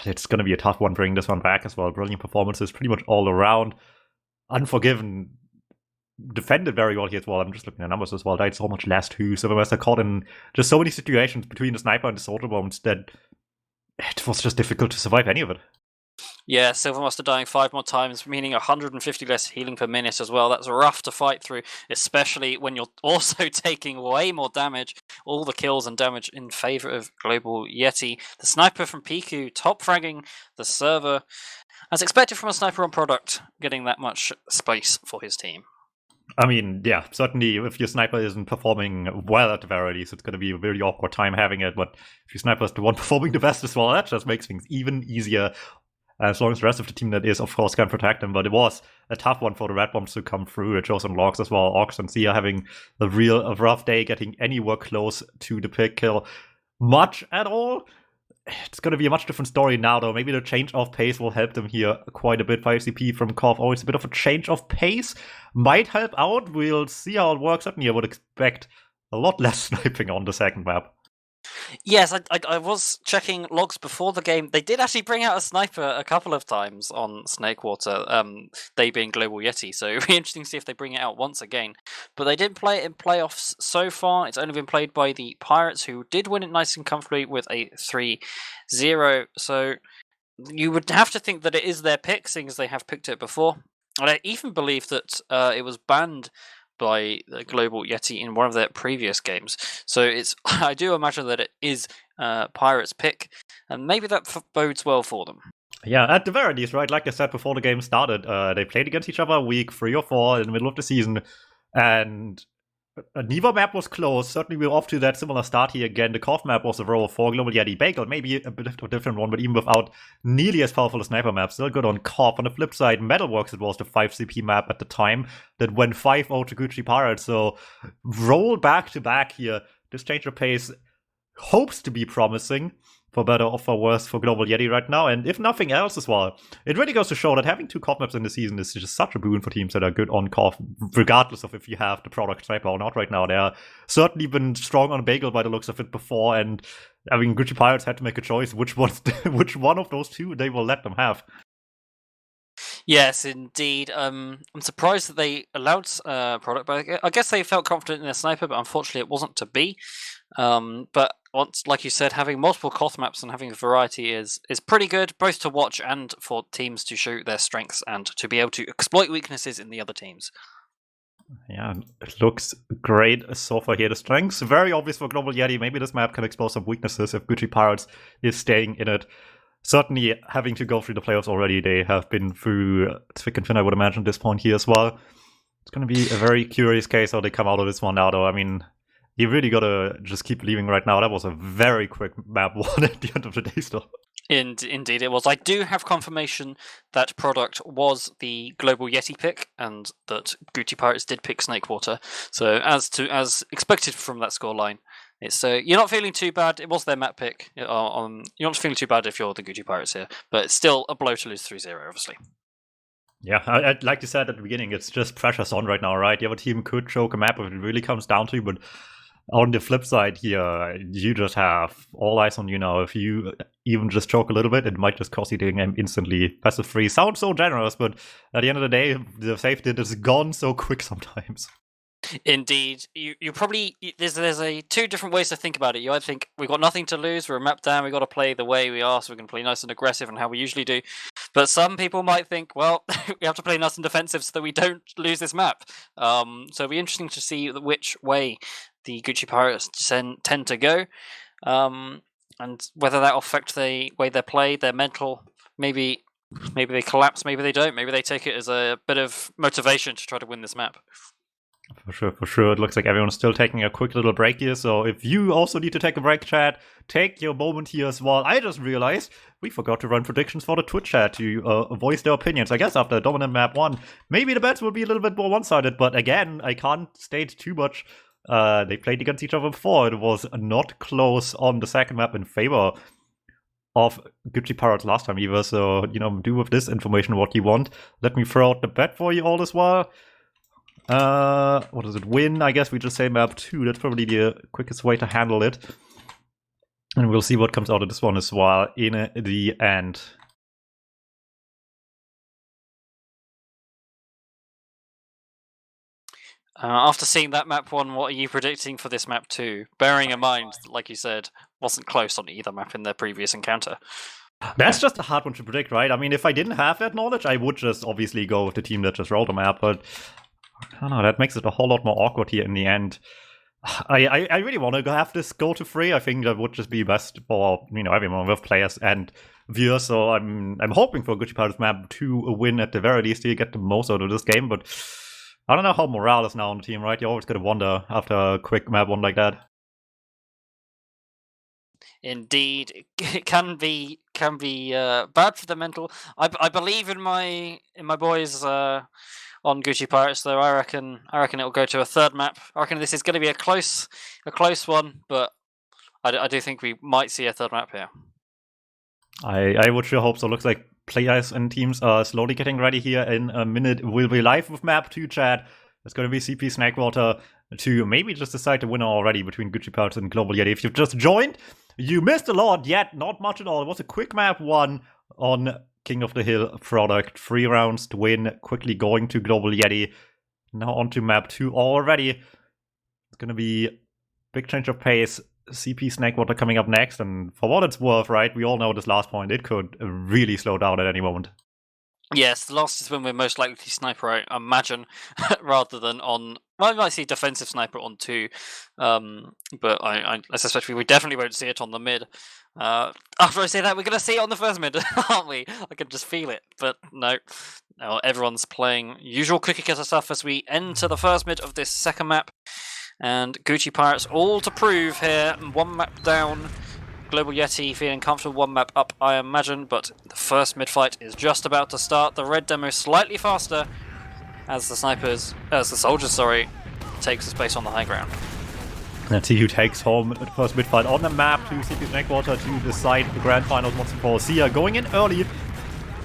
it's going to be a tough one bringing this one back as well. Brilliant performances pretty much all around. Unforgiven defended very well here as well. I'm just looking at numbers as well. Died so much last 2. Silvermaster caught in just so many situations between the sniper and the soldier bombs that it was just difficult to survive any of it. Yeah, Silvermaster dying 5 more times, meaning 150 less healing per minute as well. That's rough to fight through, especially when you're also taking way more damage. All the kills and damage in favour of Global Yeti. The sniper from Piku top fragging the server, as expected from a sniper on product, getting that much space for his team. I mean, yeah, certainly if your sniper isn't performing well at the very least, it's going to be a very awkward time having it. But if your sniper is the one performing the best as well, that just makes things even easier. as long as the rest of the team that is, of course, can protect them. But it was a tough one for the Red Bombs to come through. It shows on logs as well. Ox and Sia having a rough day getting anywhere close to the pick kill much at all. It's going to be a much different story now, though. Maybe the change of pace will help them here quite a bit. 5 CP from Kov, always a bit of a change of pace. Might help out. We'll see how it works. Certainly, I would expect a lot less sniping on the second map. Yes, I was checking logs before the game. They did actually bring out a sniper a couple of times on Snakewater, they being Global Yeti, so it'll be interesting to see if they bring it out once again. But they didn't play it in playoffs so far. It's only been played by the Pirates, who did win it nice and comfortably with a 3-0. So you would have to think that it is their pick, seeing as they have picked it before. And I even believe that it was banned by the Global Yeti in one of their previous games. So it's I do imagine that it is Pirates' pick, and maybe that bodes well for them. Yeah, at the very least, right? Like I said before the game started, they played against each other week 3 or 4 in the middle of the season, and neither map was close. Certainly we're off to that similar start here again. The Kov map was a row for Global Yeti. Bagel, maybe a bit of a different one, but even without nearly as powerful a sniper map, still good on Kov. On the flip side, Metalworks, it was the 5 CP map at the time that went 5-0 to Gucci Pirates. So roll back to back here. This change of pace hopes to be promising, for better or for worse, for Global Yeti right now. And if nothing else as well, it really goes to show that having 2 Kov maps in the season is just such a boon for teams that are good on Kov, regardless of if you have the product sniper or not right now. They are certainly been strong on Bagel by the looks of it before, and I mean, Gucci Pirates had to make a choice which one of those two they will let them have. Yes, indeed. I'm surprised that they allowed product, but I guess they felt confident in their sniper, but unfortunately it wasn't to be. But once, like you said, having multiple Koth maps and having a variety is pretty good, both to watch and for teams to show their strengths and to be able to exploit weaknesses in the other teams. Yeah, it looks great so far here. The strengths very obvious for Global Yeti. Maybe this map can expose some weaknesses if Gucci Pirates is staying in it. Certainly, having to go through the playoffs already, they have been through thick and thin, I would imagine, at this point here as well. It's going to be a very curious case how they come out of this one now, though. I mean, you really got to just keep believing right now. That was a very quick map one at the end of the day still. Indeed it was. I do have confirmation that product was the Global Yeti pick, and that Gucci Pirates did pick Snakewater. So as expected from that scoreline, it's you're not feeling too bad. It was their map pick. You're not feeling too bad if you're the Gucci Pirates here, but it's still a blow to lose 3-0, obviously. Yeah, like you said at the beginning, it's just pressure's on right now, right? The other team could choke a map if it really comes down to, but on the flip side here, you just have all eyes on you now. If you even just choke a little bit, it might just cost you the game instantly. Passive free sounds so generous, but at the end of the day, the safety is gone so quick sometimes. Indeed, you probably there's two different ways to think about it. You either think we've got nothing to lose, we're a map down, we've got to play the way we are, so we can play nice and aggressive and how we usually do. But some people might think, well, we have to play nice and defensive so that we don't lose this map. So it'll be interesting to see which way the Gucci Pirates tend to go, and whether that will affect the way they play, their mental. Maybe they collapse, maybe they don't. Maybe they take it as a bit of motivation to try to win this map. For sure. It looks like everyone's still taking a quick little break here. So if you also need to take a break, chat, take your moment here as well. I just realized we forgot to run predictions for the Twitch chat to voice their opinions. I guess after dominant map 1, maybe the bets will be a little bit more one-sided. But again, I can't state too much. They played against each other before. It was not close on the second map in favor of Gucci Pirates last time either. So, do with this information what you want. Let me throw out the bet for you all as well. What is it? Win? I guess we just say map 2. That's probably the quickest way to handle it. And we'll see what comes out of this one as well in the end. After seeing that map 1, what are you predicting for this map 2? Bearing in mind, like you said, wasn't close on either map in their previous encounter. That's just a hard one to predict, right? I mean, if I didn't have that knowledge, I would just obviously go with the team that just rolled the map, but I don't know, that makes it a whole lot more awkward here in the end. I really want to have this go to 3. I think that would just be best for everyone with players and viewers. So I'm hoping for Gucci Pirates map 2 a win at the very least to get the most out of this game. But I don't know how morale is now on the team, right? You always gotta wonder after a quick map 1 like that. Indeed, it can be bad for the mental. I believe in my boys on Gucci Pirates, though. I reckon it will go to a third map. I reckon this is going to be a close one, but I do think we might see a third map here. I would sure hope so. Looks like players and teams are slowly getting ready here. In a minute, we'll be live with map 2, chat. It's going to be CP Snakewater to maybe just decide the winner already between Gucci Pirates and Global Yeti. If you've just joined, you missed a lot yet. Not much at all. It was a quick map 1 on King of the Hill product. 3 rounds to win. Quickly going to Global Yeti. Now on to map 2 already. It's going to be big change of pace. CP Snakewater coming up next, and for what it's worth, right, we all know this last point, it could really slow down at any moment. Yes, the last is when we're most likely to sniper, I imagine, rather than on... Well, I might see defensive sniper on 2, but I suspect we definitely won't see it on the mid. After I say that, we're going to see it on the first mid, aren't we? I can just feel it, but no. Everyone's playing usual cookie cutter stuff as we enter the first mid of this second map. And Gucci Pirates all to prove here. 1 map down. Global Yeti feeling comfortable 1 map up, I imagine. But the first mid-fight is just about to start. The red demo slightly faster as the soldiers, takes the space on the high ground. Let's see who takes home the first mid-fight on the map to CP Snakewater to decide the grand finals once and for all. Sia going in early.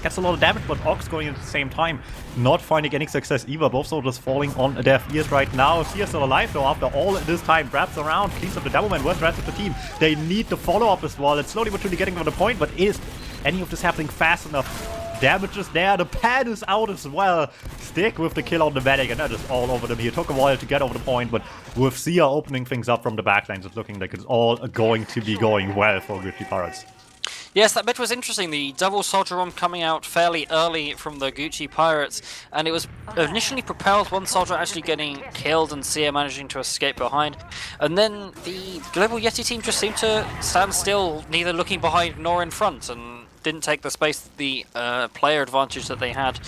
Gets a lot of damage, but Ox going in at the same time, not finding any success either. Both soldiers falling on their ears right now. Sia's still alive though after all this time. Grabs around, cleans up the Devilman. Where's the rest of the team? They need the follow-up as well. It's slowly but surely getting to the point, but is any of this happening fast enough? Damage is there. The pan is out as well. Stick with the kill on the medic, and that is all over them here. Took a while to get over the point, but with Sia opening things up from the backlines, it's looking like it's all going to be going well for Gucci Pirates. Yes, that bit was interesting. The double soldier bomb coming out fairly early from the Gucci Pirates, and it was initially propelled, one soldier actually getting killed and Sia managing to escape behind. And then the Global Yeti team just seemed to stand still, neither looking behind nor in front, and didn't take the space the player advantage that they had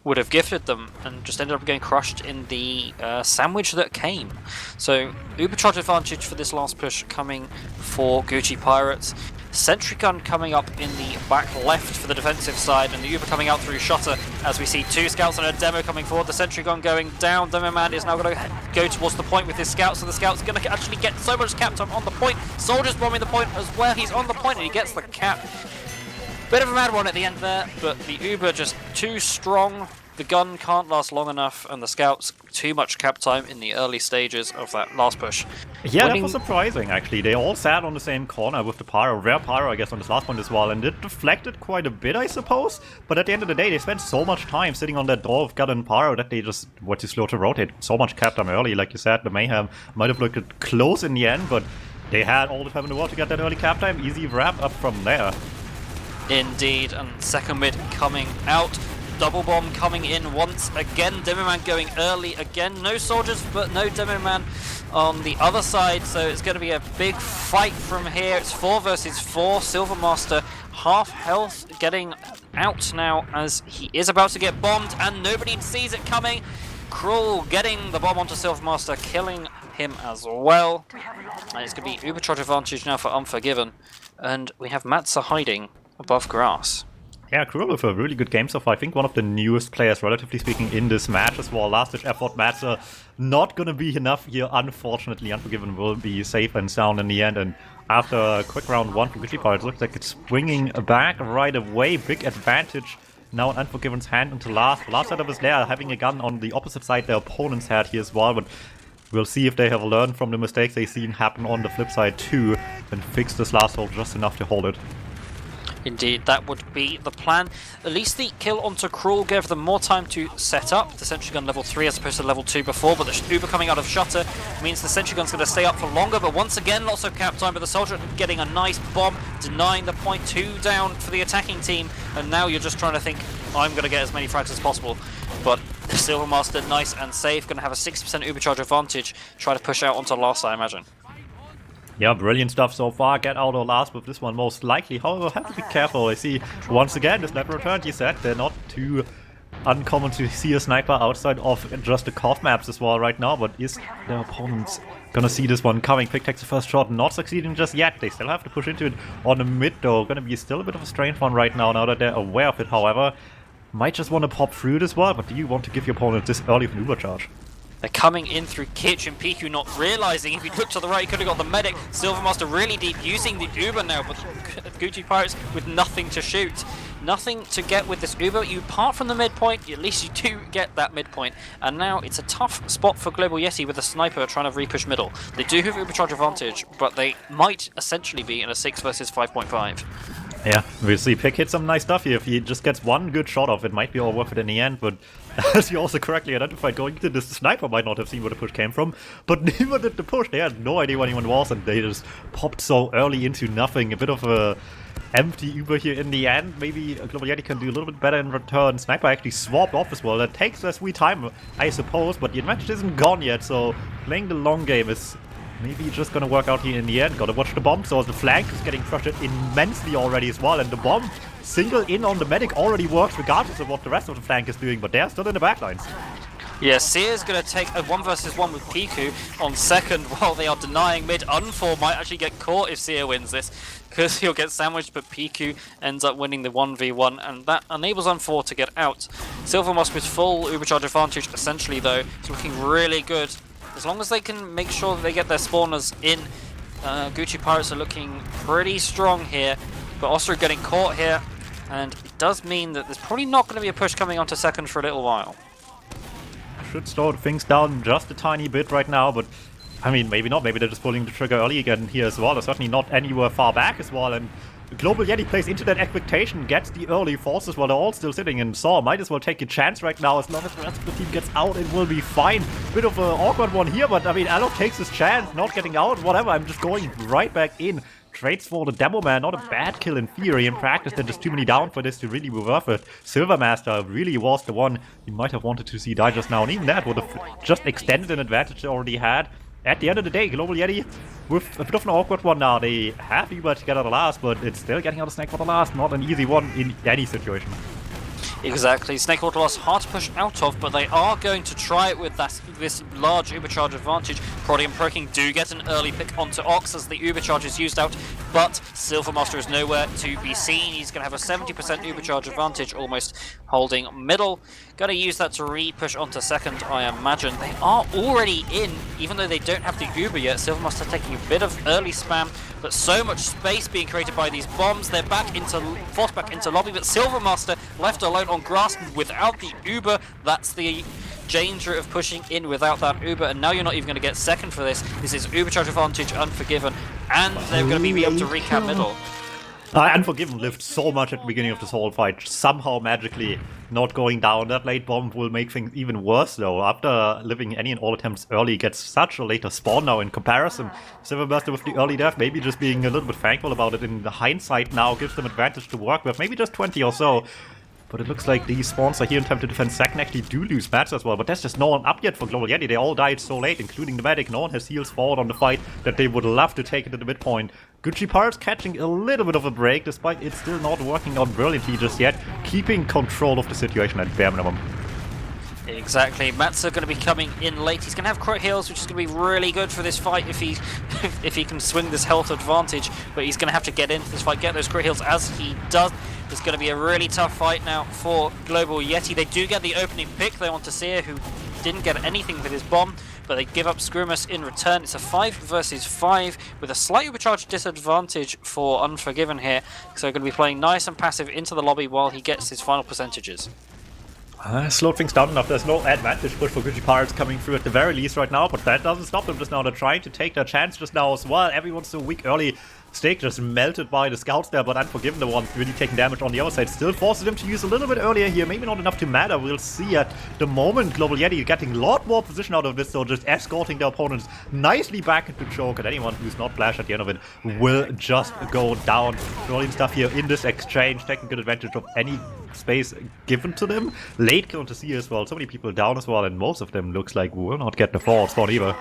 would have gifted them, and just ended up getting crushed in the sandwich that came. So Ubercharge advantage for this last push coming for Gucci Pirates. Sentry gun coming up in the back left for the defensive side, and the Uber coming out through Shutter as we see 2 scouts and a demo coming forward. The sentry gun going down. Demo man is now going to go towards the point with his scout, so the scout's going to actually get so much cap time on the point. Soldiers bombing the point as well. He's on the point and he gets the cap. Bit of a mad one at the end there, but the Uber just too strong. The gun can't last long enough, and the scouts too much cap time in the early stages of that last push. Yeah, that was surprising actually. They all sat on the same corner with the pyro, rare pyro I guess on this last one as well, and it deflected quite a bit I suppose, but at the end of the day they spent so much time sitting on that door of gun and pyro that they just were too slow to rotate. So much cap time early, like you said, the Mayhem might have looked close in the end, but they had all the time in the world to get that early cap time. Easy wrap up from there. Indeed, and second mid coming out. Double bomb coming in once again. Demo man going early again. No soldiers, but no Demo man on the other side. So it's going to be a big fight from here. It's 4 versus 4. Silver Master half health getting out now as he is about to get bombed, and nobody sees it coming. Cruel getting the bomb onto Silver Master, killing him as well. And it's going to be Ubercharge advantage now for Unforgiven. And we have Matza hiding above grass. Yeah, Cruel with a really good game so far. I think one of the newest players, relatively speaking, in this match as well. Last-ditch effort match, not gonna be enough here, unfortunately. Unforgiven will be safe and sound in the end, and after a quick round 1 from Gucci Pirates, looks like it's swinging back right away. Big advantage now in Unforgiven's hand into last. The last setup is there, having a gun on the opposite side their opponent's head here as well, but we'll see if they have learned from the mistakes they've seen happen on the flip side too, and fix this last hold just enough to hold it. Indeed, that would be the plan. At least the kill onto Cruel gave them more time to set up. The sentry gun level 3 as opposed to level 2 before, but the Uber coming out of Shutter means the sentry gun's going to stay up for longer, but once again lots of cap time, but the soldier getting a nice bomb, denying the point. 2 down for the attacking team, and now you're just trying to think, I'm going to get as many frags as possible. But the Silver Master, nice and safe, going to have a 60% Uber charge advantage, try to push out onto last, I imagine. Yeah, brilliant stuff so far. Get out or last with this one most likely. However, have to be careful. I see once again the sniper returned. You said they're not too uncommon to see a sniper outside of just the cough maps as well right now, but is their opponents gonna see this one coming? Pick takes the first shot, not succeeding just yet. They still have to push into it on the mid though. Gonna be still a bit of a strange one right now that they're aware of it, however. Might just want to pop through it as well, but do you want to give your opponent this early of an Uber charge? They're coming in through Kitch and Piku, not realizing if he looked to the right, he could have got the medic. Silvermaster really deep, using the Uber now, but Gucci Pirates with nothing to shoot. Nothing to get with this Uber. You apart from the midpoint, at least you do get that midpoint. And now it's a tough spot for Global Yeti with a sniper trying to repush middle. They do have Uber charge advantage, but they might essentially be in a 6 versus 5.5. Yeah, we'll see. Pick hit some nice stuff here. If he just gets one good shot off, it might be all worth it in the end, but as you also correctly identified, going into this, the sniper might not have seen where the push came from, but neither did the push. They had no idea where anyone was, and they just popped so early into nothing. A bit of a empty Uber here in the end. Maybe Global Yeti can do a little bit better in return. Sniper actually swapped off as well. That takes their sweet time, I suppose, but the advantage isn't gone yet, so playing the long game is maybe just gonna work out here in the end. Gotta watch the bomb, so the flank is getting pressured immensely already as well, and the bomb single in on the medic already works regardless of what the rest of the flank is doing, but they're still in the backlines. Yeah, Sear's going to take a 1 versus 1 with Piku on second while they are denying mid. Unfor might actually get caught if Sear wins this, because he'll get sandwiched, but Piku ends up winning the 1v1, and that enables Unfor to get out. Silvermask with full Ubercharge advantage, essentially, though. It's looking really good. As long as they can make sure that they get their spawners in, Gucci Pirates are looking pretty strong here, but also getting caught here, and it does mean that there's probably not going to be a push coming onto second for a little while. Should slow things down just a tiny bit right now, but I mean, maybe not. Maybe they're just pulling the trigger early again here as well. They're certainly not anywhere far back as well, and Global Yeti plays into that expectation, gets the early forces while they're all still sitting in Saw. Might as well take a chance right now. As long as the rest of the team gets out, it will be fine. Bit of an awkward one here, but I mean, Alok takes his chance, not getting out, whatever. I'm just going right back in. Trades for the Demo Man, not a bad kill in theory. In practice, there's just too many down for this to really be worth it. Silvermaster really was the one you might have wanted to see die just now, and even that would have just extended an advantage they already had. At the end of the day, Global Yeti, with a bit of an awkward one now, they have Uber to get out of last, but it's still getting out of Snakewater last. Not an easy one in any situation. Exactly. Snakewater lost hard to push out of, but they are going to try it with this large Ubercharge advantage. Proddy and Proking do get an early pick onto Ox as the Ubercharge is used out, but Silvermaster is nowhere to be seen. He's going to have a 70% Ubercharge advantage, almost holding middle. Going to use that to re-push onto second, I imagine. They are already in, even though they don't have the Uber yet. Silvermaster taking a bit of early spam, but so much space being created by these bombs. They're forced back into lobby, but Silvermaster left alone on grass without the Uber. That's the danger of pushing in without that Uber, and now you're not even going to get second for this. This is Ubercharge advantage, Unforgiven, and they're going to be able to recap middle. Unforgiven lived so much at the beginning of this whole fight, somehow magically not going down. That late bomb will make things even worse though. After living any and all attempts early, gets such a later spawn now in comparison. Silvermaster with the early death, maybe just being a little bit thankful about it in the hindsight now, gives them advantage to work with, maybe just 20 or so. But it looks like these spawns are here in time to defend second, actually do lose mats as well, but there's just no one up yet for Global Yeti. They all died so late, including the medic. No one has heals forward on the fight that they would love to take it to the midpoint. Gucci Pirates catching a little bit of a break, despite it still not working out brilliantly just yet, keeping control of the situation at bare minimum. Exactly. Matza going to be coming in late. He's going to have crit heals, which is going to be really good for this fight if he can swing this health advantage. But he's going to have to get into this fight, get those crit heals as he does. It's going to be a really tough fight now for Global Yeti. They do get the opening pick. They want to Sear, who didn't get anything with his bomb, but they give up Screamus in return. It's a 5 versus 5 with a slight overcharge disadvantage for Unforgiven here. So they're going to be playing nice and passive into the lobby while he gets his final percentages. Slowed things down enough. There's no advantage push for Gucci Pirates coming through at the very least right now, but that doesn't stop them just now. They're trying to take their chance just now as well. Everyone's so weak early. Stake just melted by the scouts there, but Unforgiven, the one really taking damage on the other side, still forces him to use a little bit earlier here. Maybe not enough to matter. We'll see at the moment. Global Yeti getting a lot more position out of this, so just escorting their opponents nicely back into choke, and anyone who's not flash at the end of it will just go down. Rolling stuff here in this exchange, taking good advantage of any space given to them. Late kill to see as well. So many people down as well, and most of them looks like will not get the forward spawn either.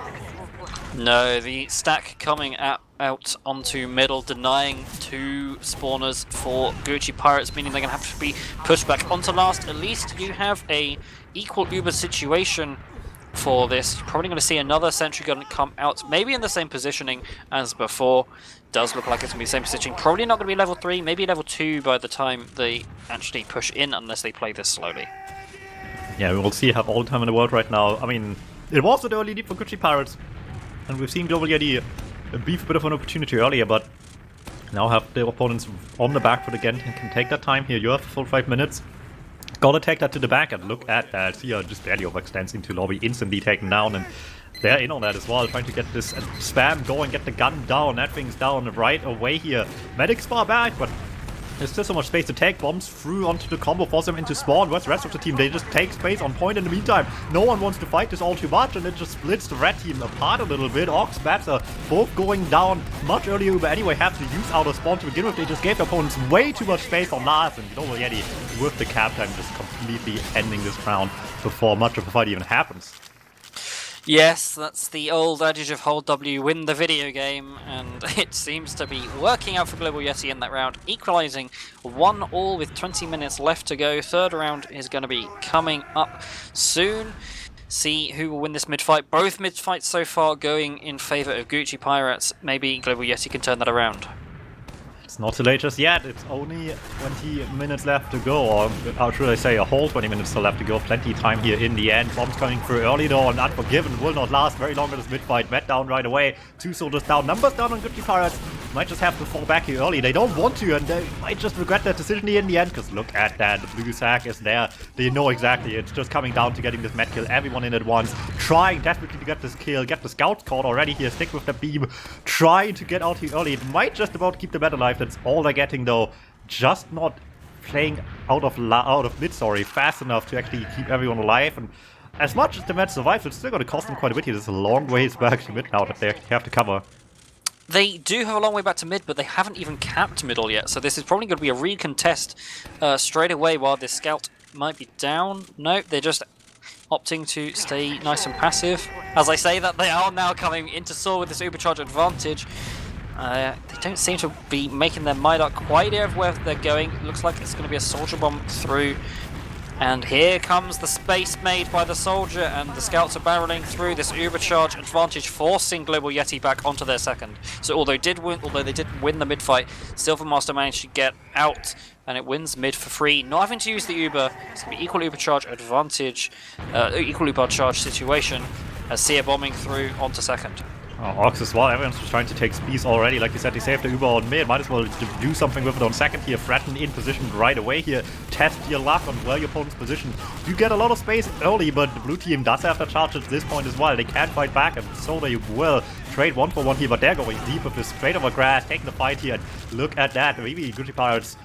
No, the stack coming at out onto middle, denying 2 spawners for Gucci Pirates, meaning they're going to have to be pushed back onto last. At least you have a equal Uber situation for this. You're probably going to see another sentry gun come out, maybe in the same positioning as before. Does look like it's going to be the same positioning. Probably not going to be level 3, maybe level 2 by the time they actually push in, unless they play this slowly. Yeah, we will see, have all the time in the world right now. I mean, it was an early lead for Gucci Pirates, and we've seen Global Yeti beef a bit of an opportunity earlier, but now have the opponents on the back foot again and can take that time here. You have a full 5 minutes. Gotta take that to the back, and look at that. Here just barely overextends into lobby, instantly taken down, and they're in on that as well, trying to get this spam going, get the gun down. That thing's down right away here. Medic's far back, but there's still so much space to take. Bombs through onto the combo, force them into spawn. Where's the rest of the team? They just take space on point in the meantime. No one wants to fight this all too much, and it just splits the red team apart a little bit. Ox, Babs are both going down much earlier, but anyway have to use out of spawn to begin with. They just gave their opponents way too much space on last, and Global Yeti with the cap time just completely ending this round before much of a fight even happens. Yes, that's the old adage of hold W, win the video game, and it seems to be working out for Global Yeti in that round, equalising 1-1 with 20 minutes left to go. Third round is going to be coming up soon. See who will win this mid-fight. Both mid-fights so far going in favour of Gucci Pirates. Maybe Global Yeti can turn that around. It's not too late just yet. It's only 20 minutes left to go, or how should I say, a whole 20 minutes still left to go. Plenty of time here in the end. Bombs coming through early though, and Unforgiven will not last very long in this mid-fight. Met down right away. 2 soldiers down. Numbers down on Gucci Pirates. Might just have to fall back here early. They don't want to, and they might just regret that decision in the end, because look at that. The blue sack is there. They know exactly. It's just coming down to getting this med kill. Everyone in at once. Trying desperately to get this kill. Get the scouts caught already here. Stick with the beam. Trying to get out here early. It might just about keep the med alive. That's all they're getting though. Just not playing out of mid, fast enough to actually keep everyone alive. And as much as the med survives, it's still going to cost them quite a bit here. There's a long ways back to mid now that they have to cover. They do have a long way back to mid, but they haven't even capped middle yet, so this is probably going to be a recontest straight away while this scout might be down. Nope, they're just opting to stay nice and passive. As I say that, they are now coming into Saw with this Ubercharge advantage. They don't seem to be making their mind up quite yet of where they're going. It looks like it's going to be a soldier bomb through. And here comes the space made by the soldier, and the scouts are barreling through this Ubercharge advantage, forcing Global Yeti back onto their second. So although they did win the mid-fight, Silvermaster managed to get out, and it wins mid for free. Not having to use the Uber, it's going to be equal Ubercharge advantage, equal Ubercharge situation, as Sia bombing through onto second. Ox as well, everyone's just trying to take speeds already. Like you said, they saved the Uber on mid. Might as well do something with it on second here. Threaten in position right away here. Test your luck on where your opponent's position. You get a lot of space early, but the blue team does have the charge at this point as well. They can't fight back, and so they will trade 1-for-1 here, but they're going deep with this straight over grass, taking the fight here. Look at that. Maybe Gucci Pirates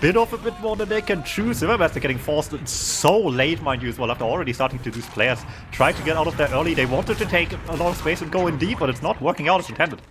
bit off a bit more than they can chew. Silvermaster getting forced so late, mind you, as well, after already starting to lose players. Tried to get out of there early. They wanted to take a lot of space and go in deep, but it's not working out as intended.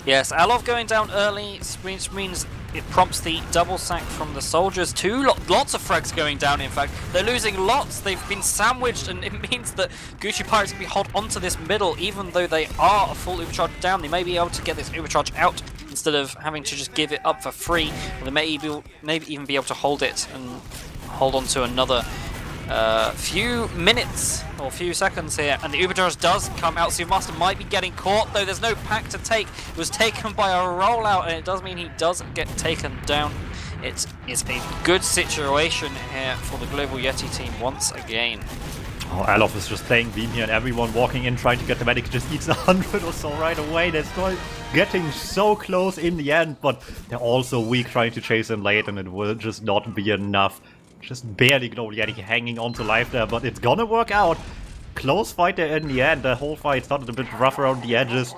Yes, Alov going down early, which means it prompts the double sack from the soldiers. Lots of frags going down, in fact. They're losing lots. They've been sandwiched, and it means that Gucci Pirates can be held onto this middle, even though they are a full Ubercharge down. They may be able to get this Ubercharge out instead of having to just give it up for free. Or they may even be able to hold it and hold on to another few minutes or few seconds here, and the Ubercharge does come out. Silvermaster might be getting caught, though there's no pack to take. It was taken by a rollout, and it does mean he does get taken down. It's a good situation here for the Global Yeti team once again. Oh, Alof is just playing beam here, and everyone walking in trying to get the medic just eats 100 or so right away. They're still getting so close in the end, but they're also weak trying to chase him late, and it will just not be enough. Just barely Global Yeti hanging on to life there, but it's gonna work out. Close fight there in the end. The whole fight started a bit rough around the edges,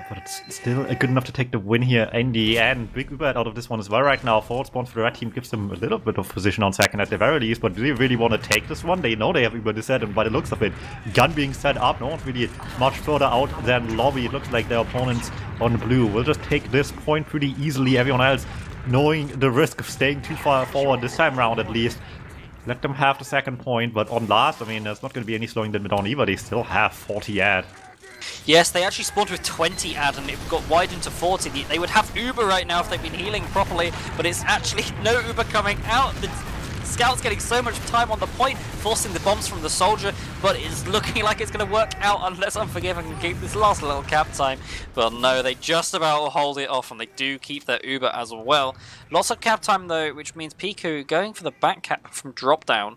but it's still good enough to take the win here in the end. Big Uber out of this one as well right now. Forward spawn for the red team gives them a little bit of position on second at the very least, but do they really want to take this one? They know they have Uber set, and by the looks of it, gun being set up, no one's really much further out than lobby. It looks like their opponents on blue will just take this point pretty easily. Everyone else knowing the risk of staying too far forward this time round at least. Let them have the second point, but on last, I mean, there's not going to be any slowing them down either. They still have 40 ad. Yes, they actually spawned with 20 ad and it got widened to 40. They would have Uber right now if they'd been healing properly, but it's actually no Uber coming out. The Scout's getting so much time on the point, forcing the bombs from the soldier, but it's looking like it's going to work out unless Unforgiven can keep this last little cap time. But no, they just about hold it off, and they do keep their Uber as well. Lots of cap time though, which means Piku going for the back cap from drop down.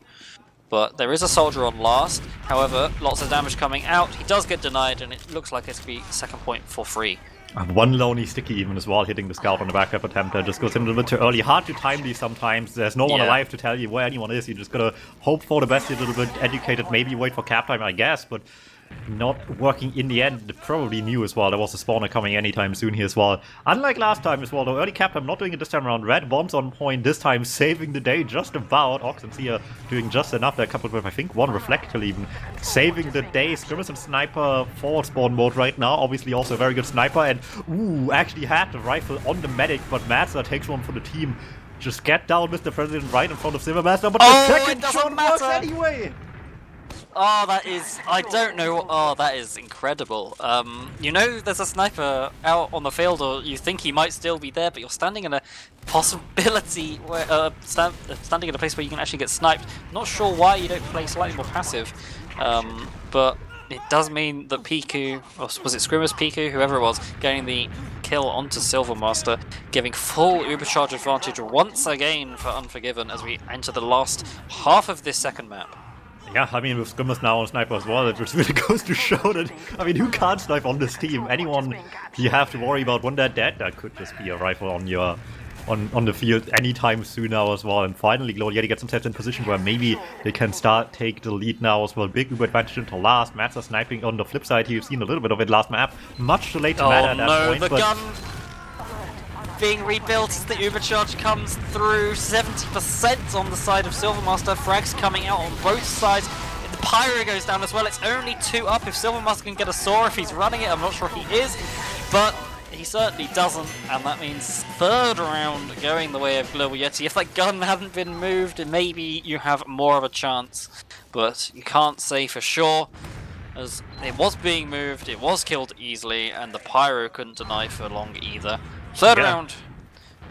But there is a soldier on last. However, lots of damage coming out. He does get denied, and it looks like it's going to be second point for free. And one lonely sticky even as well, hitting the scout on the backup attempt. That just goes in a little bit too early. Hard to time these sometimes. There's no one alive to tell you where anyone is. You just gotta hope for the best, a little bit educated, maybe wait for cap time, I guess. But not working in the end. They probably knew as well there was a spawner coming anytime soon here as well. Unlike last time as well, though, early cap time not doing it this time around. Red bombs on point, this time saving the day just about. Ox and Sia doing just enough there, coupled with I think one reflector even. Saving the day. Scrimmers and Sniper forward spawn mode right now. Obviously also a very good sniper, and actually had the rifle on the medic, but Mazda takes one for the team. Just get down, Mr. President, right in front of Silvermaster, but the second shot works anyway! Oh, that is... I don't know... Oh, that is incredible. You know there's a sniper out on the field, or you think he might still be there, but you're standing in a possibility where... standing in a place where you can actually get sniped. Not sure why you don't play slightly more passive, but it does mean that Piku, or was it Scrimmer's Piku, whoever it was, getting the kill onto Silvermaster, giving full Ubercharge advantage once again for Unforgiven as we enter the last half of this second map. Yeah, I mean, with Scrimmers now on Sniper as well, it just really goes to show that, I mean, who can't snipe on this team? Anyone you have to worry about when they're dead, that could just be a rifle on your on the field anytime soon now as well. And finally, Yeti gets themselves in position where maybe they can take the lead now as well. Big Uber advantage into last. Mazda sniping on the flip side. You've seen a little bit of it last map. Much too late to matter at that point. The gun being rebuilt as the Ubercharge comes through. 70% on the side of Silvermaster. Frags coming out on both sides. The Pyro goes down as well. It's only 2 up. If Silvermaster can get a saw, if he's running it, I'm not sure he is. But he certainly doesn't, and that means third round going the way of Global Yeti. If that gun hadn't been moved, maybe you have more of a chance. But you can't say for sure, as it was being moved, it was killed easily, and the Pyro couldn't deny for long either. Third round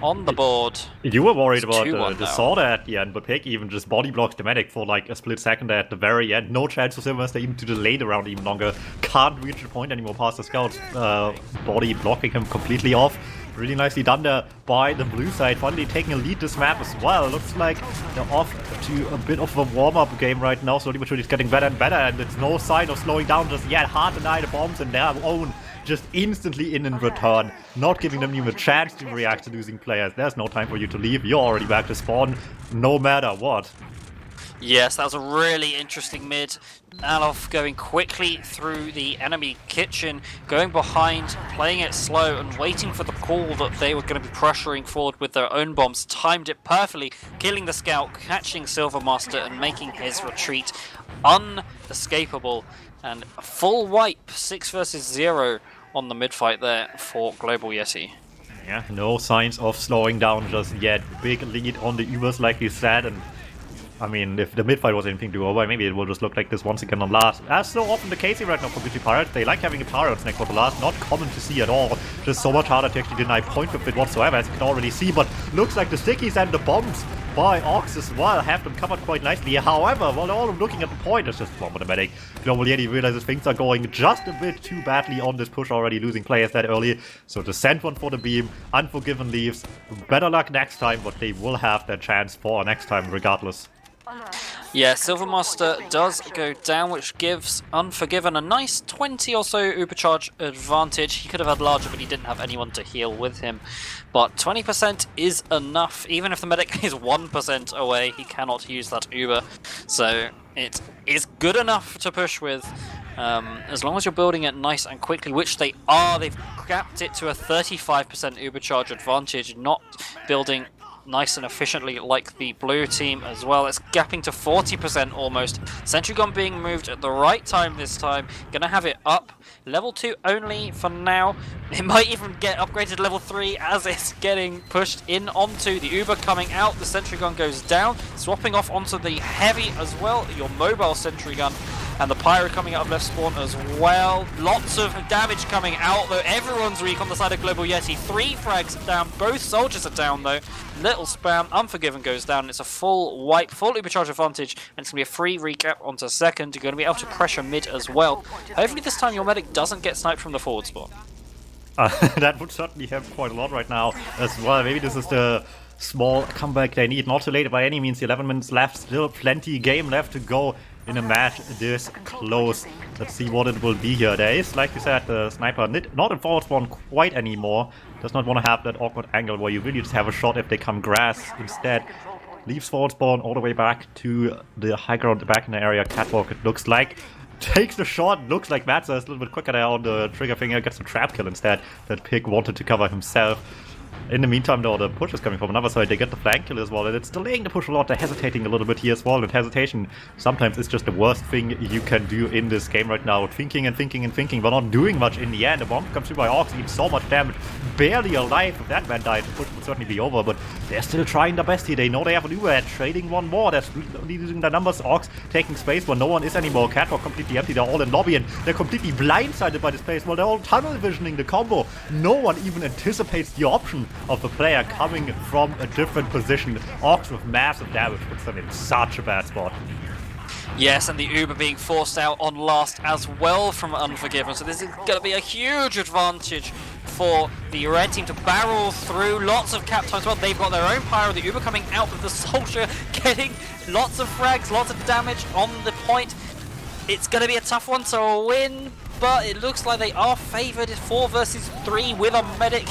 on the board. You were worried about the sword at the end, but Pig even just body blocks the medic for like a split second there at the very end. No chance for Silvermaster even to delay the round even longer. Can't reach the point anymore past the scout. Body blocking him completely off. Really nicely done there by the blue side. Finally taking a lead this map as well. Looks like they're off to a bit of a warm-up game right now. Slowly but surely it's getting better and better, and it's no sign of slowing down just yet. Hard to deny the bombs in their own. Just instantly in return, not giving them even a chance to react to losing players. There's no time for you to leave. You're already back to spawn, no matter what. Yes, that was a really interesting mid. Alof going quickly through the enemy kitchen, going behind, playing it slow and waiting for the call that they were going to be pressuring forward with their own bombs. Timed it perfectly, killing the scout, catching Silvermaster and making his retreat unescapable. And a full wipe, 6 versus 0 on the mid-fight there for Global Yeti. Yeah, no signs of slowing down just yet. Big lead on the Ubers, like you said, and I mean, if the mid-fight was anything to go over, maybe it will just look like this once again on last. As so often the case here right now for BT Pirates, they like having a power on Snakewater last, not common to see at all. Just so much harder to actually deny point with it whatsoever, as you can already see, but looks like the stickies and the bombs by Ox as well have them covered quite nicely. However, while they're all looking at the point, it's just one with the medic. Global Yeti realizes things are going just a bit too badly on this push, already losing players that early. So to send one for the beam, Unforgiven leaves. Better luck next time, but they will have their chance for next time regardless. Yeah, Silvermaster does go down, which gives Unforgiven a nice 20 or so Ubercharge advantage. He could have had larger, but he didn't have anyone to heal with him. But 20% is enough. Even if the medic is 1% away, he cannot use that Uber. So it is good enough to push with. As long as you're building it nice and quickly, which they are. They've capped it to a 35% Ubercharge advantage, not building nice and efficiently like the blue team as well. It's gapping to 40% almost. Sentry gun being moved at the right time this time. Gonna have it up. Level 2 only for now. It might even get upgraded to level 3 as it's getting pushed in onto the Uber coming out. The sentry gun goes down, swapping off onto the heavy as well. Your mobile sentry gun And the Pyro coming out of left spawn as well. Lots of damage coming out, though. Everyone's weak on the side of Global Yeti. 3 frags down. Both soldiers are down, though. Little spam. Unforgiven goes down. It's a full wipe, full Ubercharge advantage, and it's going to be a free recap onto second. You're going to be able to pressure mid as well. Hopefully this time your medic doesn't get sniped from the forward spot. That would certainly help quite a lot right now as well. Maybe this is the small comeback they need. Not too late by any means. 11 minutes left. Still plenty game left to go in a match this close. Let's see what it will be here. There is, like you said, the sniper not in forward spawn quite anymore. Does not want to have that awkward angle where you really just have a shot if they come grass. Instead, leaves forward spawn all the way back to the high ground back in the area. Catwalk, it looks like. Takes the shot, looks like Matza is a little bit quicker there on the trigger finger, gets a trap kill instead. That Pig wanted to cover himself. In the meantime, though, the push is coming from another side. They get the flank kill as well, and it's delaying the push a lot. They're hesitating a little bit here as well, and hesitation sometimes is just the worst thing you can do in this game right now. Thinking and thinking and thinking, but not doing much in the end. The bomb comes through by Ox, even so much damage. Barely alive. If that man died, the push would certainly be over, but they're still trying their best here. They know they have an Uber at trading one more. They're losing their numbers. Ox taking space where no one is anymore. Catwalk completely empty. They're all in lobby, and they're completely blindsided by this place. Well, they're all tunnel visioning the combo. No one even anticipates the option of the player coming from a different position. Ox with massive damage puts them in such a bad spot. Yes, and the Uber being forced out on last as well from Unforgiven. So this is going to be a huge advantage for the red team to barrel through. Lots of cap time as well. They've got their own Pyro. The Uber coming out with the Soldier getting lots of frags, lots of damage on the point. It's going to be a tough one to win, but it looks like they are favoured. 4 versus 3 with a medic.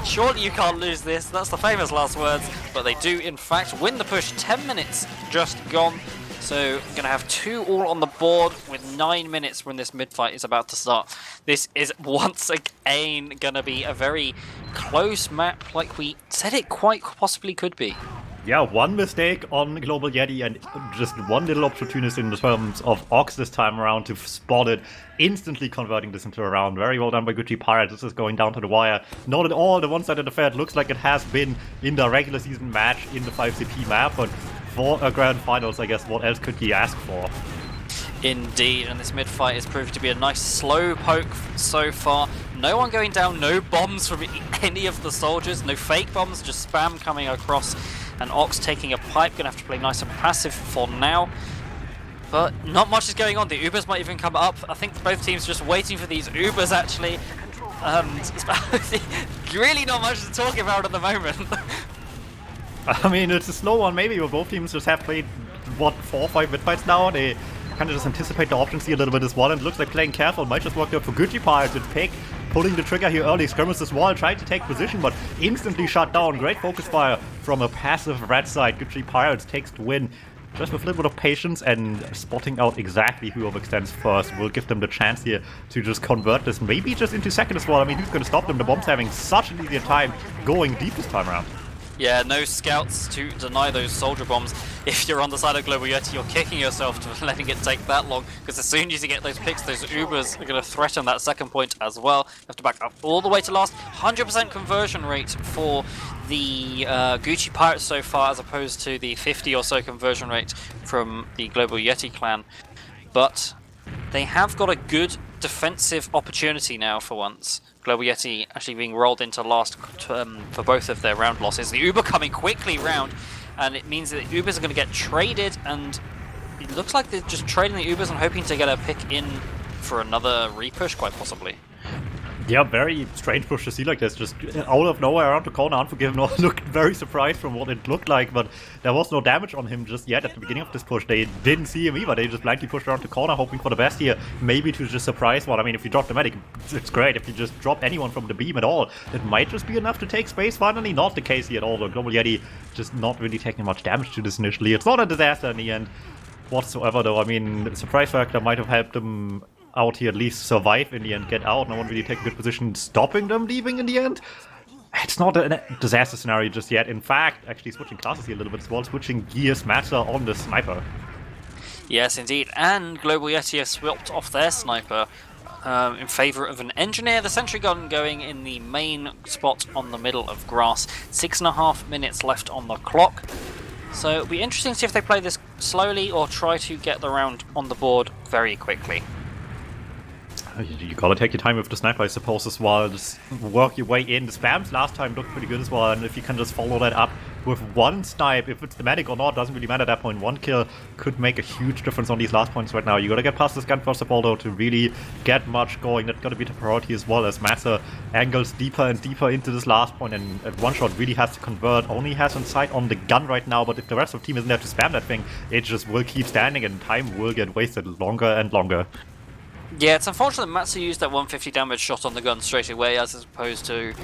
Surely you can't lose this. That's the famous last words. But they do, in fact, win the push. 10 minutes just gone. So, going to have 2 all on the board with 9 minutes when this mid-fight is about to start. This is once again going to be a very close map like we said it quite possibly could be. Yeah, one mistake on Global Yeti and just one little opportunity in terms of Ox this time around to spot it, instantly converting this into a round. Very well done by Gucci Pirate. This is going down to the wire. Not at all the one-sided affair. It looks like it has been in the regular season match in the 5CP map, but for a grand finals, I guess, what else could he ask for? Indeed, and this mid-fight has proved to be a nice slow poke so far. No one going down, no bombs from any of the soldiers, no fake bombs, just spam coming across. And Ox taking a pipe, going to have to play nice and passive for now. But not much is going on. The Ubers might even come up. I think both teams are just waiting for these Ubers, actually. Really not much to talk about at the moment. I mean, it's a slow one maybe, but both teams just have played, what, 4 or 5 mid-fights now? They kind of just anticipate the options here a little bit as well, and it looks like playing careful might just work out for Gucci Pirates with Pig pulling the trigger here early, skirmishes this wall, trying to take position, but instantly shut down. Great focus fire from a passive red side. Gucci Pirates takes the win. Just with a little bit of patience and spotting out exactly who overextends first will give them the chance here to just convert this, maybe just into second as well. I mean, who's going to stop them? The bomb's having such an easier time going deep this time around. Yeah, no scouts to deny those soldier bombs. If you're on the side of Global Yeti, you're kicking yourself to letting it take that long, because as soon as you get those picks, those Ubers are going to threaten that second point as well. You have to back up all the way to last. 100% conversion rate for the Gucci Pirates so far, as opposed to the 50 or so conversion rate from the Global Yeti clan. But they have got a good defensive opportunity now for once. Global Yeti actually being rolled into last for both of their round losses. The Uber coming quickly round, and it means that the Ubers are going to get traded, and it looks like they're just trading the Ubers and hoping to get a pick in for another repush, quite possibly. Yeah, very strange push to see like this, just out of nowhere around the corner. Unforgiven looked very surprised from what it looked like, but there was no damage on him just yet at the beginning of this push. They didn't see him either. They just blindly pushed around the corner, hoping for the best here, maybe to just surprise one. I mean, if you drop the medic, it's great. If you just drop anyone from the beam at all, it might just be enough to take space finally. Not the case here at all, though. Global Yeti just not really taking much damage to this initially. It's not a disaster in the end whatsoever, though. I mean, the surprise factor might have helped them out here, at least survive in the end, get out. No one really take a good position stopping them leaving in the end. It's not a disaster scenario just yet. In fact, actually switching classes here a little bit as well, switching gears Matza on the sniper. Yes, indeed. And Global Yeti have swapped off their sniper in favour of an engineer. The sentry gun going in the main spot on the middle of grass. 6.5 minutes left on the clock. So it'll be interesting to see if they play this slowly or try to get the round on the board very quickly. You gotta take your time with the sniper, I suppose, as well. Just work your way in. The spams last time looked pretty good as well, and if you can just follow that up with one snipe, if it's the medic or not, doesn't really matter at that point. One kill could make a huge difference on these last points right now. You gotta get past this gun first of all, though, to really get much going. That's gotta be the priority as well, as Massa angles deeper and deeper into this last point, and at one shot really has to convert. Only has in sight on the gun right now, but if the rest of the team isn't there to spam that thing, it just will keep standing, and time will get wasted longer and longer. Yeah, it's unfortunate that Matsu used that 150 damage shot on the gun straight away, as opposed to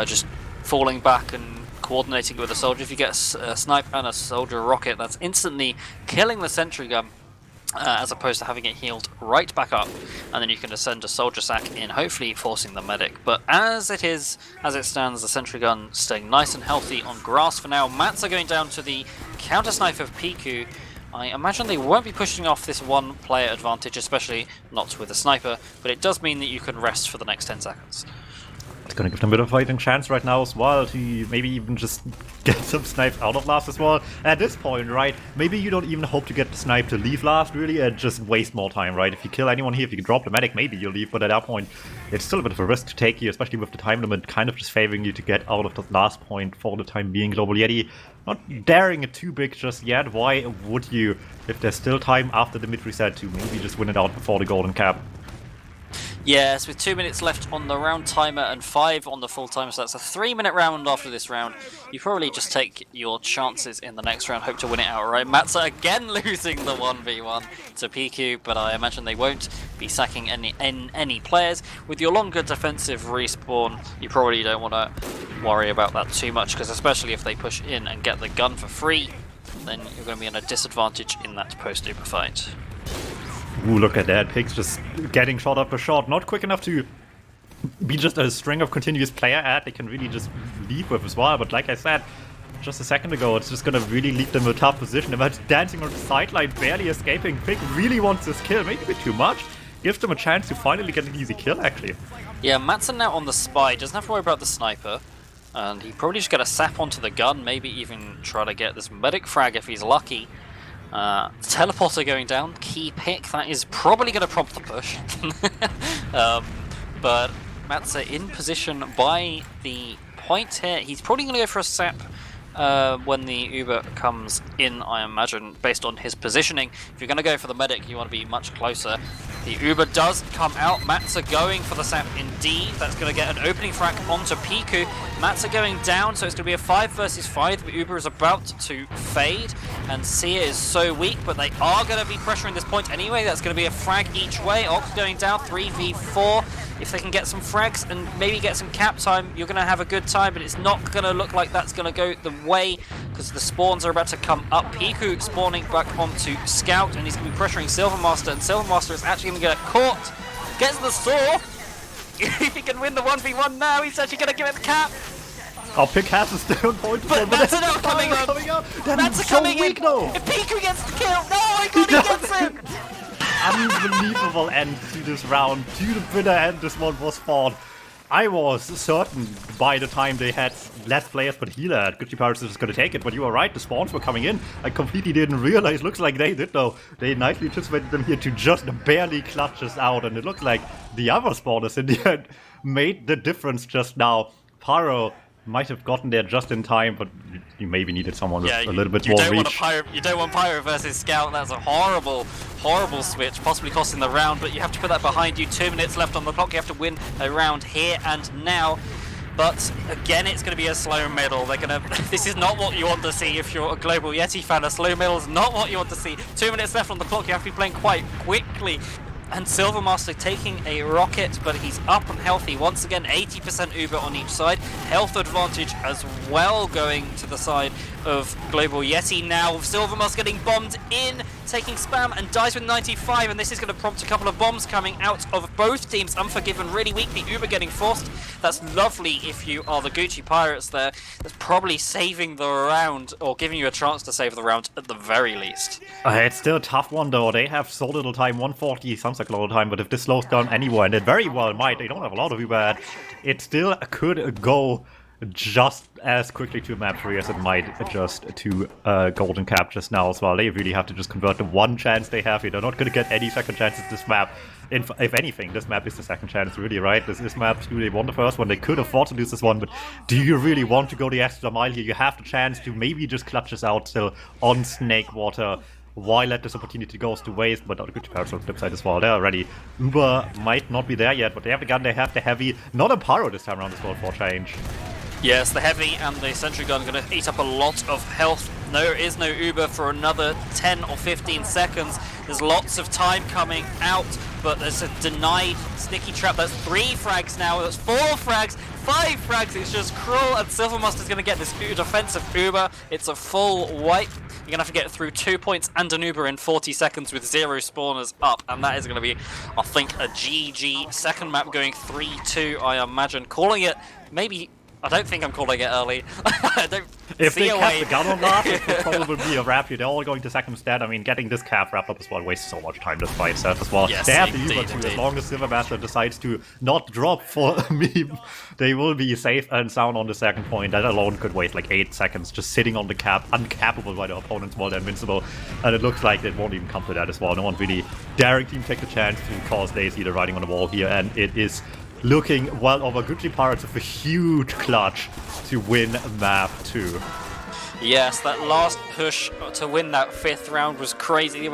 just falling back and coordinating with a soldier. If you get a snipe and a soldier rocket, that's instantly killing the sentry gun, as opposed to having it healed right back up, and then you can just send a soldier sack in, hopefully forcing the medic. But as it stands, the sentry gun staying nice and healthy on grass for now. Mats are going down to the counter snipe of Piku. I imagine they won't be pushing off this one player advantage, especially not with a sniper, but it does mean that you can rest for the next 10 seconds. It's gonna give them a bit of a fighting chance right now as well to maybe even just get some snipes out of last as well. At this point, right, maybe you don't even hope to get the snipe to leave last, really, and just waste more time, right? If you kill anyone here, if you can drop the medic, maybe you'll leave, but at that point, it's still a bit of a risk to take here, especially with the time limit kind of just favoring you to get out of the last point for the time being. Global Yeti not daring it too big just yet. Why would you, if there's still time after the mid reset, to maybe just win it out before the golden cap? Yes, with 2 minutes left on the round timer and 5 on the full timer, so that's a 3-minute round after this round. You probably just take your chances in the next round, hope to win it outright. Matza again losing the 1v1 to PQ, but I imagine they won't be sacking any players. With your longer defensive respawn, you probably don't want to worry about that too much, because especially if they push in and get the gun for free, then you're going to be in a disadvantage in that post-Uber fight. Ooh, look at that. Pig's just getting shot after shot. Not quick enough to be just a string of continuous player ad they can really just leave with as well. But like I said just a second ago, it's just going to really leave them in a tough position. They're dancing on the sideline, barely escaping. Pig really wants this kill, maybe a bit too much. Gives them a chance to finally get an easy kill, actually. Yeah, Matson now on the spy. Doesn't have to worry about the sniper. And he probably just get a sap onto the gun, maybe even try to get this medic frag if he's lucky. Teleporter going down, key pick, that is probably going to prompt the push. But Matza in position by the point here. He's probably going to go for a sap when the Uber comes in, I imagine, based on his positioning. If you're going to go for the medic, you want to be much closer. The Uber does come out. Matza going for the sap indeed. That's going to get an opening frag onto Piku. Matza going down, so it's going to be a 5 versus 5. The Uber is about to fade, and Sia is so weak, but they are going to be pressuring this point anyway. That's going to be a frag each way. Ox going down, 3v4. If they can get some frags and maybe get some cap time, you're going to have a good time, but it's not going to look like that's going to go the way, because the spawns are about to come up. Piku spawning back onto Scout, and he's going to be pressuring Silvermaster, and Silvermaster is actually going to get caught. Gets the saw. If he can win the 1v1 now, he's actually going to give it the cap. Oh, Pig has a stone point. But that's not coming up. That's coming in. If Piku gets the kill, no, my god, he gets it. Unbelievable end to this round, to the bitter end this one was fought. I was certain by the time they had less players but healer at Gucci Pirates was going to take it, but you were right, the spawns were coming in. I completely didn't realize, looks like they did though. They nicely anticipated them here to just barely clutch us out, and it looked like the other spawners in the end made the difference just now. Pyro might have gotten there just in time, but you maybe needed someone with a little bit more reach. You don't want Pyro versus Scout. That's a horrible switch, possibly costing the round, but you have to put that behind you. 2 minutes left on the clock. You have to win a round here and now. But again, it's going to be a slow middle. This is not what you want to see if you're a Global Yeti fan. A slow middle is not what you want to see. 2 minutes left on the clock. You have to be playing quite quickly. And Silvermaster taking a rocket, but he's up and healthy. Once again, 80% Uber on each side. Health advantage as well going to the side of Global Yeti now. Silvermaster getting bombed in, taking spam and dies with 95, and this is going to prompt a couple of bombs coming out of both teams. Unforgiven really weak, the Uber getting forced. That's lovely if you are the Gucci Pirates there. That's probably saving the round, or giving you a chance to save the round at the very least. It's still a tough one though. They have so little time, 140 sounds like a lot of time, but if this slows down anywhere, and it very well might, they don't have a lot of Uber, it still could go just as quickly to map 3 as it might just to Golden Cap just now as well. They really have to just convert the one chance they have here. They're not going to get any second chances this map. If anything, this map is the second chance, really, right? This is map 2, they won the first one. They could afford to lose this one, but do you really want to go the extra mile here? You have the chance to maybe just clutch this out still on Snakewater. Why let this opportunity go to waste? But not a good comparison on the flip side as well. They're ready. Uber might not be there yet, but they have the gun, they have the heavy. Not a pyro this time around as well for a change. Yes, the heavy and the sentry gun are going to eat up a lot of health. There is no Uber for another 10 or 15 seconds. There's lots of time coming out, but there's a denied sticky trap. That's 3 frags now, that's 4 frags, 5 frags. It's just cruel, and Silvermaster's going to get this defensive Uber. It's a full wipe. You're going to have to get through 2 points and an Uber in 40 seconds with 0 spawners up, and that is going to be, I think, a GG. Second map going 3-2, I imagine. Calling it, maybe... I don't think I'm calling it early. I don't if see they a kept way. the gun on that, it would probably be a wrap here. They're all going to second instead. I mean, getting this cap wrapped up as well wastes so much time this fight set as well. Yes, they have the indeed, Uber too. indeed. As long as Silvermaster decides to not drop for me, they will be safe and sound on the second point. That alone could waste like 8 seconds just sitting on the cap, uncappable by the opponents while they're invincible. And it looks like it won't even come to that as well. No one really daring to take the chance because they see the writing on the wall here, and it is looking well over Gucci Pirates with a huge clutch to win map 2. Yes, that last push to win that 5th round was crazy.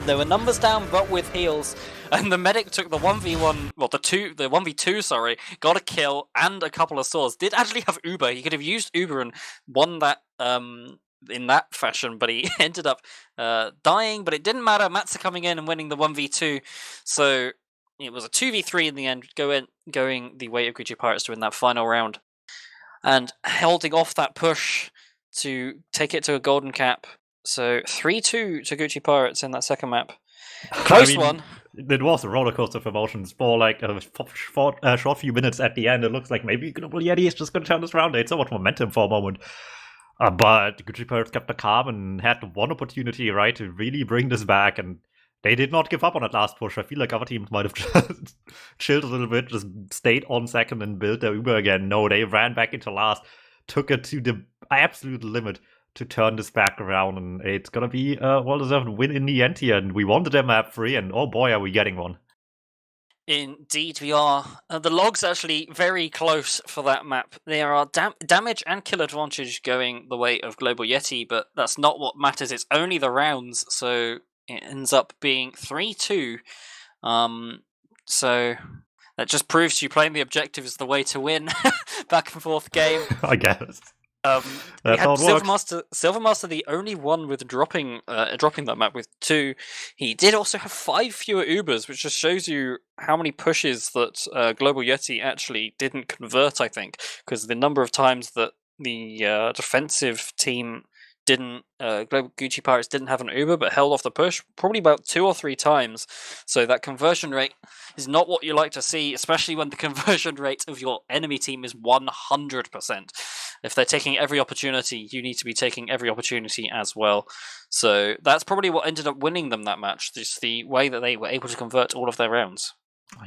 There were numbers down, but with heals, and the medic took the 1v1, well, the 1v2, sorry, got a kill and a couple of swords. Did actually have Uber. He could have used Uber and won that in that fashion, but he ended up dying. But it didn't matter. Matza coming in and winning the 1v2, so it was a 2v3 in the end, going the way of Gucci Pirates to win that final round. And holding off that push to take it to a golden cap. So 3-2 to Gucci Pirates in that second map. Close one. It was a roller coaster of emotions for like a short few minutes at the end. It looks like maybe Global Yeti is just going to turn this around. They had so much momentum for a moment. But Gucci Pirates kept the calm and had one opportunity, right, to really bring this back, and they did not give up on that last push. I feel like other teams might have just chilled a little bit, just stayed on second and built their Uber again. No, they ran back into last, took it to the absolute limit to turn this back around, and it's gonna be a well-deserved win in the end here. And we wanted them map 3, and oh boy, are we getting one. Indeed we are. The log's actually very close for that map. There are damage and kill advantage going the way of Global Yeti, but that's not what matters. It's only the rounds, so it ends up being 3-2. So that just proves you playing the objective is the way to win. Back and forth game. I guess. That's how it Silvermaster, the only one with dropping that map with 2. He did also have 5 fewer Ubers, which just shows you how many pushes that Global Yeti actually didn't convert, I think, because the number of times that the defensive team didn't Global Gucci Pirates didn't have an Uber but held off the push probably about 2 or 3 times. So that conversion rate is not what you like to see, especially when the conversion rate of your enemy team is 100%. If they're taking every opportunity, you need to be taking every opportunity as well. So that's probably what ended up winning them that match, just the way that they were able to convert all of their rounds.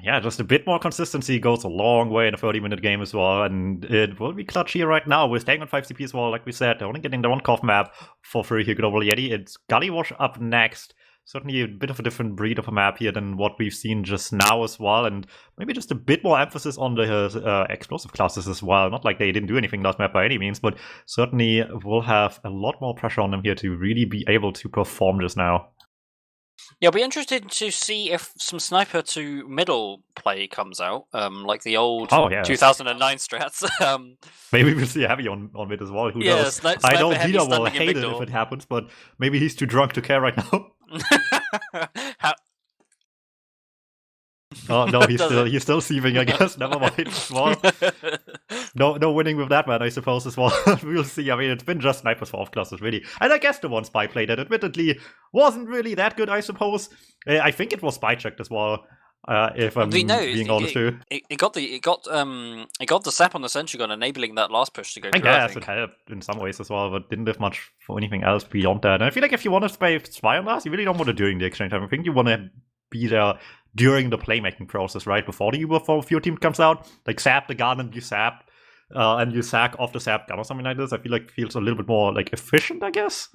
Yeah, just a bit more consistency goes a long way in a 30-minute game as well, and it will be clutch here right now. We're staying on 5 CP as well, like we said. They're only getting the 1-cough map for free here, Global Yeti. It's Gullywash up next. Certainly a bit of a different breed of a map here than what we've seen just now as well, and maybe just a bit more emphasis on the explosive classes as well. Not like they didn't do anything last map by any means, but certainly will have a lot more pressure on them here to really be able to perform just now. Yeah, I'll be interested to see if some sniper to middle play comes out, like the old 2009 strats. Maybe we'll see heavy on mid as well. Who knows? I know Dina will hate it if it happens, but maybe he's too drunk to care right now. Oh no, he's still seething, I guess. Never mind. Well, no winning with that man, I suppose, as well. We'll see. I mean, it's been just snipers for off classes, really. And I guess the one spy play that admittedly wasn't really that good, I suppose. I think it was spy checked as well. If I'm being honest too. It got the sap on the sentry gun, enabling that last push to go through. I guess it helped in some ways as well, but didn't have much for anything else beyond that. And I feel like if you want to spy on last, you really don't want to during the exchange time. I think you want to be there during the playmaking process, right? Before the Uber for your team comes out. Like sap the gun and you sap and you sack off the sap gun or something like this, I feel like it feels a little bit more like efficient, I guess.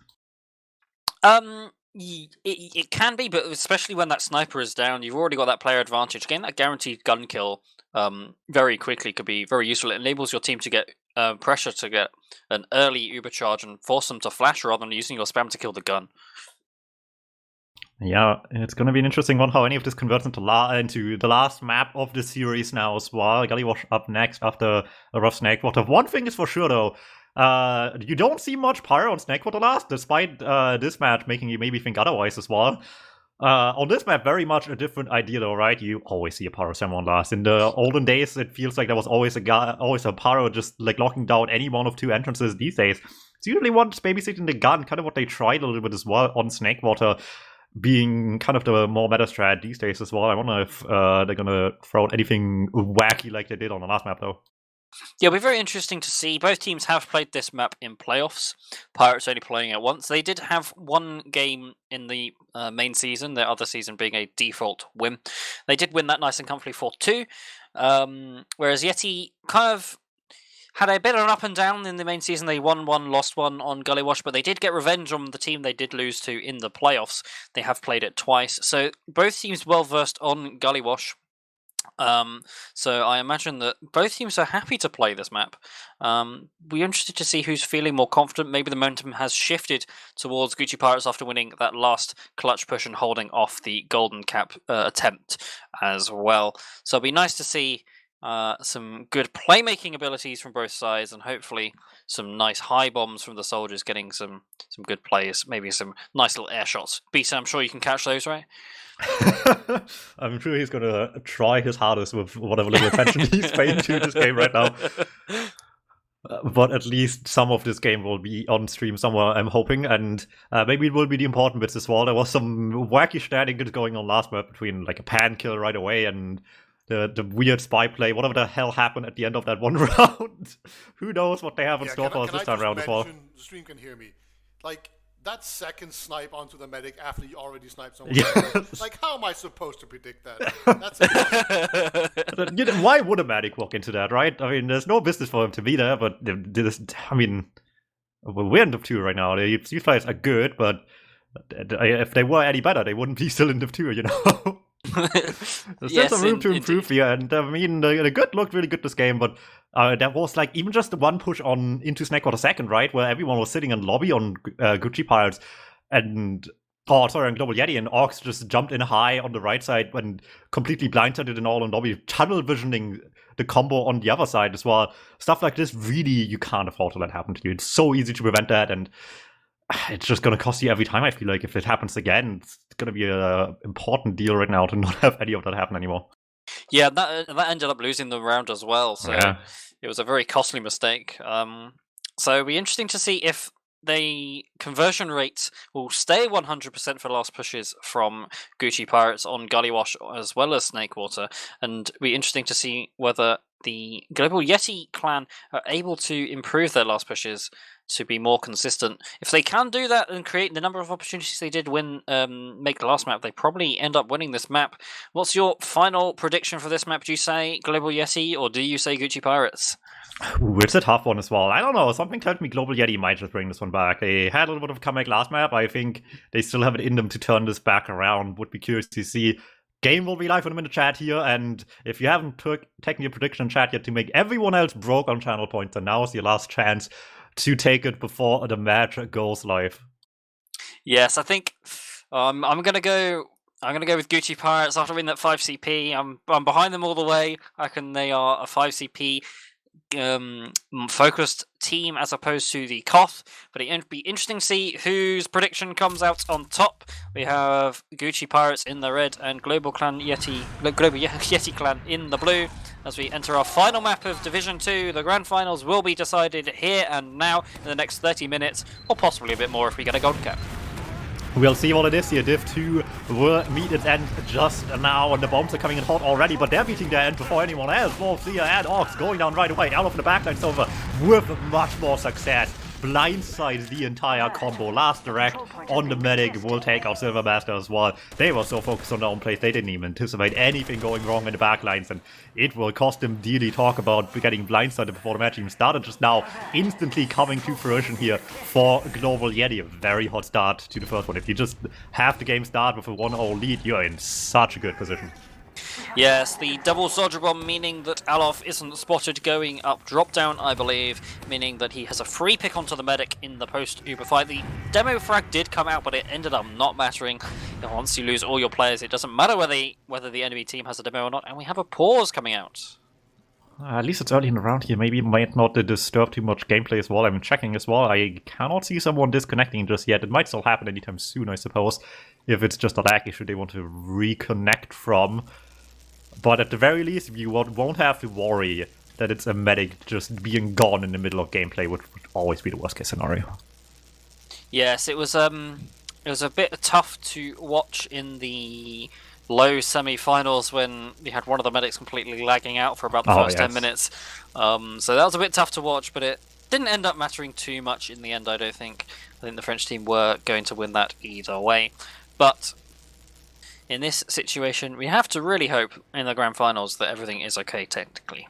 It can be, but especially when that sniper is down, you've already got that player advantage. Getting that guaranteed gun kill very quickly could be very useful. It enables your team to get pressure to get an early Uber charge and force them to flash rather than using your spam to kill the gun. Yeah, it's going to be an interesting one how any of this converts into the last map of the series now as well. Gullywash up next after a rough Snakewater. One thing is for sure though, you don't see much pyro on Snakewater last, despite this match making you maybe think otherwise as well. On this map, very much a different idea though, right? You always see a pyro someone last. In the olden days, it feels like there was always a pyro just like locking down any one of two entrances. These days, it's usually one just babysitting the gun, kind of what they tried a little bit as well on Snakewater, being kind of the more meta strat these days as well. I wonder if they're gonna throw out anything wacky like they did on the last map though. Yeah, it'll be very interesting to see. Both teams have played this map in playoffs. Pirates only playing it once. They did have one game in the main season, their other season being a default win. They did win that nice and comfortably 4-2, whereas Yeti kind of had a bit of an up and down in the main season. They won one, lost one on Gullywash, but they did get revenge on the team they did lose to in the playoffs. They have played it twice. So both teams well versed on Gullywash. So I imagine that both teams are happy to play this map. We're interested to see who's feeling more confident. Maybe the momentum has shifted towards Gucci Pirates after winning that last clutch push and holding off the golden cap attempt as well. So it'll be nice to see some good playmaking abilities from both sides, and hopefully some nice high bombs from the soldiers getting some good plays, maybe some nice little air shots. Beta, I'm sure you can catch those, right? I'm sure he's gonna try his hardest with whatever little attention he's paying to this game right now. But at least some of this game will be on stream somewhere, I'm hoping, and maybe it will be the important bits as well. There was some wacky shenanigans going on last map between like a pan kill right away and the weird spy play, whatever the hell happened at the end of that one round. Who knows what they have in store for us this time around as well. The stream can hear me. Like, that second snipe onto the medic after you already sniped someone. Yes. Like, how am I supposed to predict that? That's why would a medic walk into that, right? I mean, there's no business for him to be there, but I mean, we're in Div 2 right now. These players are good, but if they were any better, they wouldn't be still in Div 2, you know? There's still some room to improve here, and I mean, the good looked really good this game, but there was like even just the one push on into Snakewater second, right, where everyone was sitting in lobby on Gucci Pirates, and on Global Yeti, and Orcs just jumped in high on the right side and completely blindsided and all on lobby, tunnel visioning the combo on the other side as well. Stuff like this, really, you can't afford to let happen to you. It's so easy to prevent that, and it's just going to cost you every time, I feel like. If it happens again, it's going to be an important deal right now to not have any of that happen anymore. Yeah, that ended up losing the round as well, so It was a very costly mistake. So it'll be interesting to see if the conversion rate will stay 100% for last pushes from Gucci Pirates on Gullywash as well as Snakewater, and it'll be interesting to see whether the Global Yeti clan are able to improve their last pushes to be more consistent. If they can do that and create the number of opportunities they did make the last map, they probably end up winning this map. What's your final prediction for this map? Do you say Global Yeti or do you say Gucci Pirates? It's a tough one as well. I don't know. Something tells me Global Yeti might just bring this one back. They had a little bit of a comeback last map. I think they still have it in them to turn this back around. Would be curious to see. Game will be live in a minute chat here, and if you haven't taken your prediction in chat yet to make everyone else broke on channel points, then now is your last chance to take it before the match goes live. Yes, I think I'm gonna go with Gucci Pirates after winning that 5 CP. I'm behind them all the way. I reckon they are a 5 CP focused team as opposed to the Koth, but it'd be interesting to see whose prediction comes out on top. We have Gucci Pirates in the red and Global Yeti clan in the blue. As we enter our final map of Division 2, the grand finals will be decided here and now in the next 30 minutes, or possibly a bit more if we get a gold cap. We'll see what it is here. Div 2 will meet its end just now, and the bombs are coming in hot already, but they're meeting their end before anyone else. Both Zia and Orcs going down right away. Out of the backline Silver with much more success. blindsides the entire combo. Last direct on the medic will take out Silver Master as well. They were so focused on their own plays, they didn't even anticipate anything going wrong in the backlines, and it will cost them dearly. Talk about getting blindsided before the match even started just now. Instantly coming to fruition here for Global Yeti. A very hot start to the first one. If you just have the game start with a 1-0 lead, you're in such a good position. Yes, the double Soldier Bomb, meaning that Alof isn't spotted going up drop down, I believe, meaning that he has a free pick onto the medic in the post-Uber fight. The demo frag did come out, but it ended up not mattering. Once you lose all your players, it doesn't matter whether the enemy team has a demo or not, and we have a pause coming out. At least it's early in the round here. Maybe it might not disturb too much gameplay as well. I'm checking as well. I cannot see someone disconnecting just yet. It might still happen anytime soon, I suppose. If it's just a lag issue they want to reconnect from. But at the very least, you won't have to worry that it's a medic just being gone in the middle of gameplay, which would always be the worst case scenario. Yes, it was a bit tough to watch in the low semi-finals when you had one of the medics completely lagging out for about the first 10 minutes. So that was a bit tough to watch, but it didn't end up mattering too much in the end, I don't think. I think the French team were going to win that either way. But in this situation, we have to really hope in the grand finals that everything is okay technically.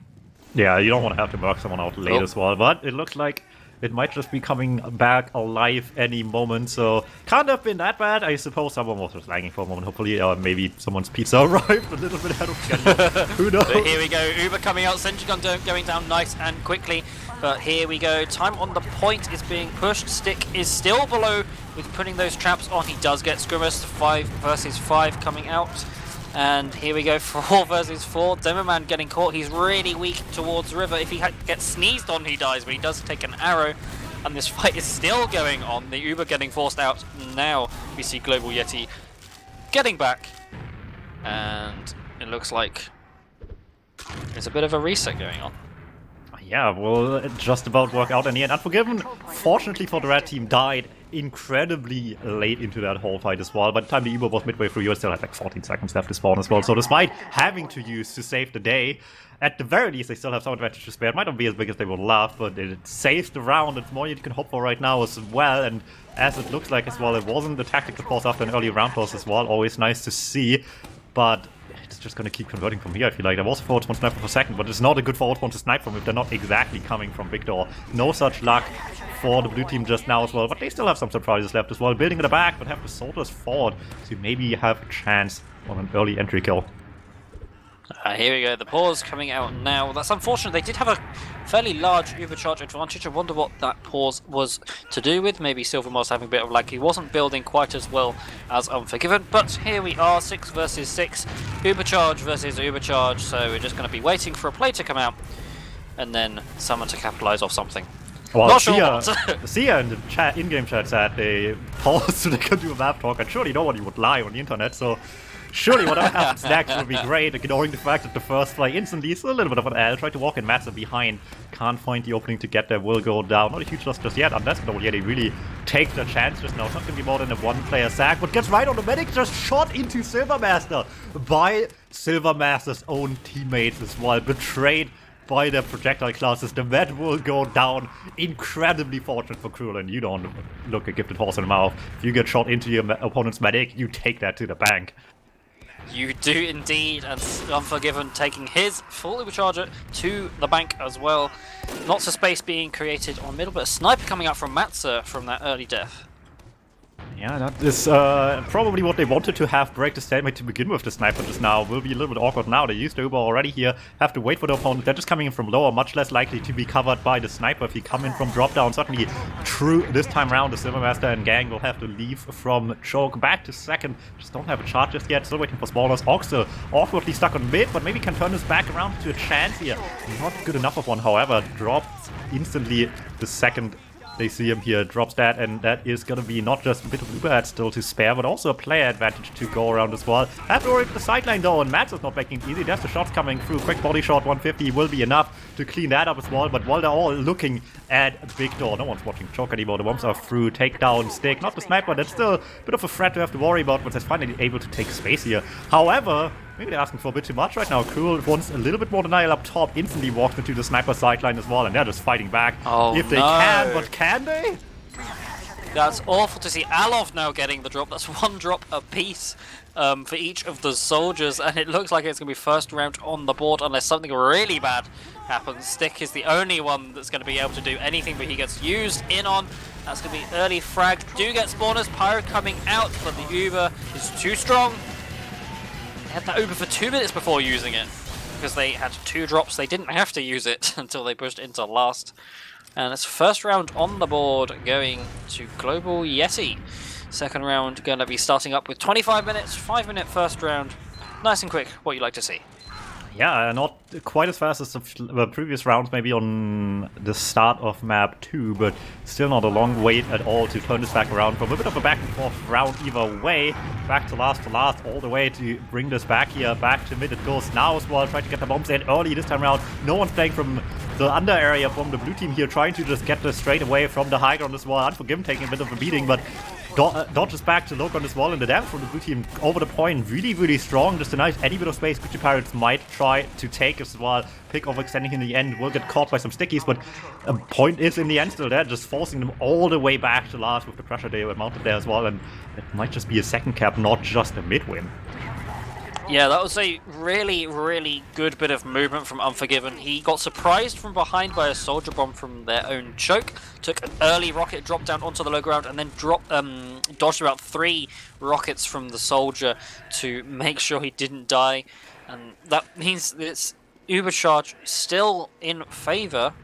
Yeah, you don't want to have to work someone out late as well, but it looks like it might just be coming back alive any moment, so can't have been that bad. I suppose someone was just lagging for a moment, hopefully, or maybe someone's pizza arrived a little bit ahead of schedule. Who knows? But here we go, Uber coming out, Sentry Gun going down nice and quickly. But here we go, time on the point is being pushed. Stick is still below with putting those traps on. He does get Scrimmers, 5 versus 5 coming out. And here we go, 4 versus 4. Demoman getting caught. He's really weak towards River. If he gets sneezed on, he dies, but he does take an arrow. And this fight is still going on. The Uber getting forced out. Now we see Global Yeti getting back. And it looks like there's a bit of a reset going on. Yeah, will just about work out in the end. Unforgiven, fortunately for the red team, died incredibly late into that whole fight as well. By the time the Uber was midway through, you still had like 14 seconds left to spawn as well. So despite having to use to save the day, at the very least they still have some advantage to spare. It might not be as big as they would love, but it saves the round. It's more you can hope for right now as well. And as it looks like as well, it wasn't the tactical pause after an early round pause as well. Always nice to see, but it's just going to keep converting from here, I feel like. There was a forward one sniper per second, but it's not a good forward one to snipe from if they're not exactly coming from Victor. No such luck for the blue team just now as well, but they still have some surprises left as well. Building in the back, but have the soldiers forward to maybe have a chance on an early entry kill. Here we go, the pause coming out now. That's unfortunate. They did have a fairly large overcharge advantage. I wonder what that pause was to do with. Maybe Silvermore's having a bit of lag. He wasn't building quite as well as Unforgiven. But here we are, 6 versus 6. Ubercharge versus Ubercharge. So we're just going to be waiting for a play to come out and then someone to capitalize off something. Well, Not sure what. Sia in the chat, in-game chat said they paused so they could do a map talk, and surely nobody would lie on the internet, so surely whatever happens next will be great, ignoring the fact that the first play instantly is a little bit of an L. Try to walk in massive behind, can't find the opening to get there, will go down. Not a huge loss just yet, unless they really take the chance just now. It's not going to be more than a one-player sack, but gets right on the medic, just shot into Silvermaster by Silvermaster's own teammates as well, betrayed by their projectile classes. The med will go down. Incredibly fortunate for Cruel, and you don't look a gifted horse in the mouth. If you get shot into your opponent's medic, you take that to the bank. You do indeed, and Unforgiven taking his full overcharger to the bank as well. Lots of space being created on middle, but a sniper coming out from Matza from that early death. Yeah, that is probably what they wanted to have break the stalemate to begin with. The sniper just now will be a little bit awkward now. They used the Uber already here, have to wait for the opponent. They're just coming in from lower, much less likely to be covered by the sniper if you come in from drop down. Certainly true this time around. The Silvermaster and gang will have to leave from choke back to second. Just don't have a charge just yet. Still waiting for spawners. Oxel awkwardly stuck on mid, but maybe can turn this back around to a chance here. Not good enough of one, however. Drops instantly the second they see him here, drops that, and that is going to be not just a bit of Uber still to spare, but also a player advantage to go around as well. Have to worry for the sideline though, and Max is not making it easy. There's the shots coming through. Quick body shot, 150 will be enough to clean that up as well, but while they're all looking at Victor, no one's watching Choke anymore. The bombs are through, takedown, stick, not the sniper, that's still a bit of a threat to have to worry about, but they're finally able to take space here. However, maybe they're asking for a bit too much right now. Cruel wants a little bit more denial up top, instantly walks into the sniper sideline as well, and they're just fighting back if they can, but can they? That's awful to see. Alov now getting the drop. That's 1 drop apiece for each of the soldiers, and it looks like it's going to be first round on the board unless something really bad happens. Stick is the only one that's going to be able to do anything, but he gets used in on. That's going to be early frag. Do get spawners. Pyro coming out, but the Uber is too strong. They had that Uber for 2 minutes before using it because they had 2 drops. They didn't have to use it until they pushed into last. And it's first round on the board going to Global Yeti. Second round going to be starting up with 25 minutes, 5-minute first round. Nice and quick, what you like to see. Yeah, not quite as fast as the previous rounds, maybe on the start of map 2, but still not a long wait at all to turn this back around from a bit of a back and forth round either way. Back to last, all the way to bring this back here, back to mid it goes now as well, trying to get the bombs in early this time around. No one's playing from the under area from the blue team here, trying to just get this straight away from the high ground as well. Unforgiven taking a bit of a beating, but dodges back to look on this wall, and the damage from the blue team over the point really, really strong. Just denies any bit of space Gucci Pirates might try to take as well. Pick off extending in the end will get caught by some stickies, but a point is in the end still there, just forcing them all the way back to last with the pressure they were mounted there as well, and it might just be a second cap, not just a mid win. Yeah, that was a really, really good bit of movement from Unforgiven. He got surprised from behind by a soldier bomb from their own choke, took an early rocket drop down onto the low ground, and then dodged about 3 rockets from the soldier to make sure he didn't die. And that means that it's Uber charge still in favour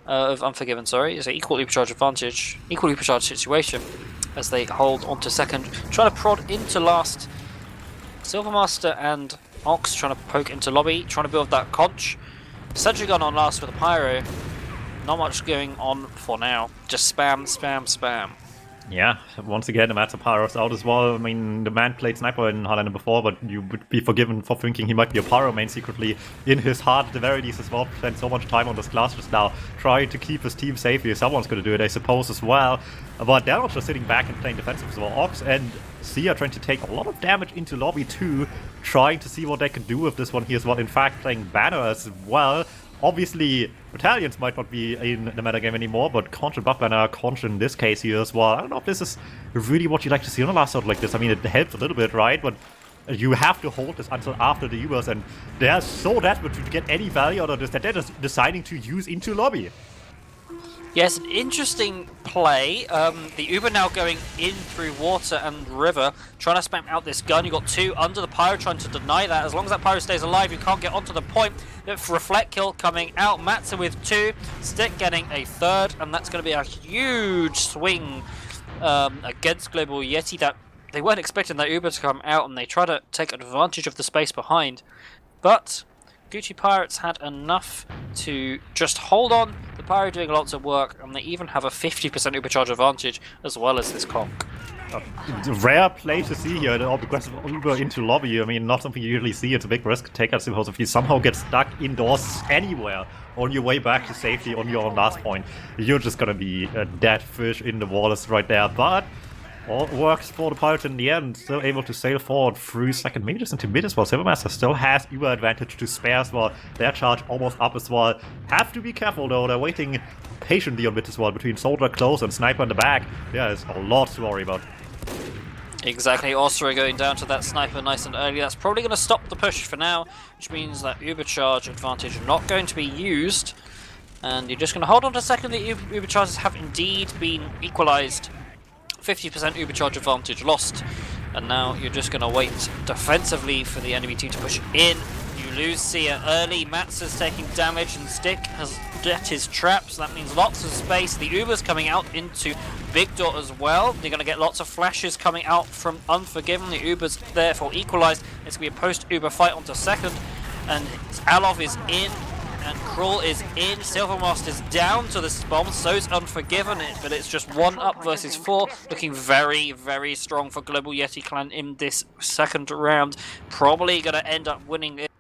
of Unforgiven, sorry. It's an equal Uber charge advantage, equal Uber charge situation as they hold on to second, trying to prod into last. Silvermaster and Ox trying to poke into lobby, trying to build that conch. Sentry gun on last with a pyro. Not much going on for now. Just spam, spam, spam. Yeah, once again, the Matza Pyro's out as well. I mean, the man played Sniper in Highlander before, but you would be forgiven for thinking he might be a Pyro main secretly in his heart at the very least as well. Spent so much time on this class just now, trying to keep his team safe here. Someone's going to do it, I suppose, as well. But they're not just sitting back and playing defensive as well. Ox and Sia trying to take a lot of damage into lobby too, trying to see what they can do with this one here as well. In fact, playing Banner as well. Obviously, Battalions might not be in the metagame anymore, but Conch and Buff Banner, Conch in this case here as well. I don't know if this is really what you like to see on a last out like this. I mean, it helps a little bit, right? But you have to hold this until after the Ubers, and they're so desperate to get any value out of this that they're just deciding to use into lobby. Yes, an interesting play. The Uber now going in through water and river, trying to spam out this gun. You've got 2 under the pyro trying to deny that. As long as that pyro stays alive, you can't get onto the point. Reflect kill coming out. Matza with 2. Stick getting a 3rd, and that's going to be a huge swing against Global Yeti. That they weren't expecting that Uber to come out, and they try to take advantage of the space behind. But Gucci Pirates had enough to just hold on. The Pyro doing lots of work, and they even have a 50% Ubercharge advantage as well as this conch. Rare play to see here, the aggressive Uber into lobby. I mean, not something you usually see. It's a big risk take, I suppose, if you somehow get stuck indoors anywhere on your way back to safety on your own last point. You're just gonna be a dead fish in the waters right there, but all works for the Pirates in the end, still able to sail forward through second, maybe just into mid as well. Silvermaster still has Uber advantage to spare as well. Their charge almost up as well. Have to be careful though, they're waiting patiently on mid as well between Soldier close and Sniper in the back. There's a lot to worry about. Exactly, Osra going down to that Sniper nice and early. That's probably going to stop the push for now, which means that Uber charge advantage not going to be used. And you're just going to hold on to second. The Uber charges have indeed been equalized. 50% Uber charge advantage lost, and now you're just going to wait defensively for the enemy team to push in. You lose Sia early, Mats is taking damage, and Stick has set his traps. That means lots of space. The Uber's coming out into Big Door as well. They're going to get lots of flashes coming out from Unforgiven. The Uber's therefore equalized. It's going to be a post-Uber fight onto second, and Alov is in. And Krull is in, Silvermaster's down to this bomb, so's Unforgiven, but it's just 1 up versus 4, looking very, very strong for Global Yeti Clan in this second round. Probably going to end up winning it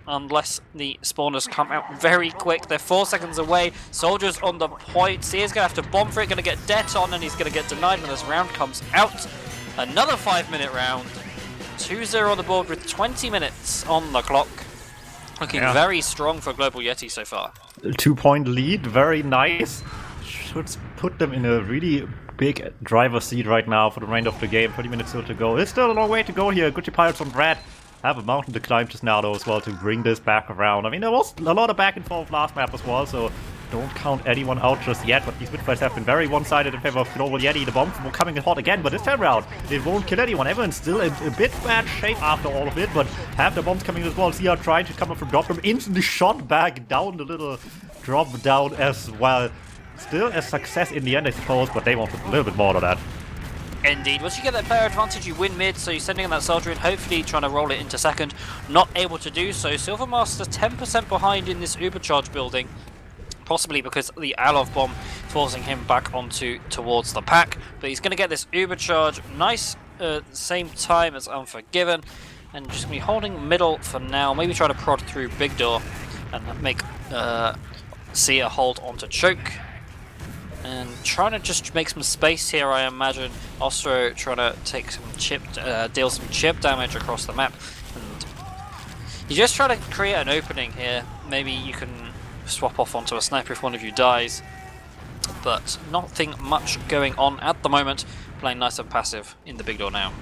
unless the spawners come out very quick. They're 4 seconds away, Soldiers on the point, Sia's going to have to bomb for it, going to get det on, and he's going to get denied when this round comes out. Another 5-minute round 2-0 on the board with 20 minutes on the clock. Looking very strong for Global Yeti so far. 2-point lead, very nice. Should put them in a really big driver's seat right now for the remainder of the game. 30 minutes still to go. It's still a long way to go here. Gucci Pirates on red have a mountain to climb just now though as well to bring this back around. I mean, there was a lot of back and forth last map as well, so don't count anyone out just yet, but these midfights have been very one-sided in favor of Global Yeti. The bombs will coming in hot again, but this time around, it won't kill anyone. Everyone's still in a bit bad shape after all of it, but have the bombs coming in as well. Zia trying to come up from drop room, instantly shot back down the little drop down as well. Still a success in the end, I suppose, but they wanted a little bit more of that. Indeed. Once you get that player advantage, you win mid, so you're sending in that soldier in, hopefully trying to roll it into second. Not able to do so. Silvermaster 10% behind in this Ubercharge building. Possibly because the Alov bomb forcing him back onto towards the pack. But he's going to get this Ubercharge nice same time as Unforgiven. And just going to be holding middle for now. Maybe try to prod through big door and make Sia hold onto choke. And trying to just make some space here, I imagine. Also trying to take some deal some chip damage across the map. And you just try to create an opening here. Maybe you can swap off onto a sniper if one of you dies. But nothing much going on at the moment. Playing nice and passive in the big door now.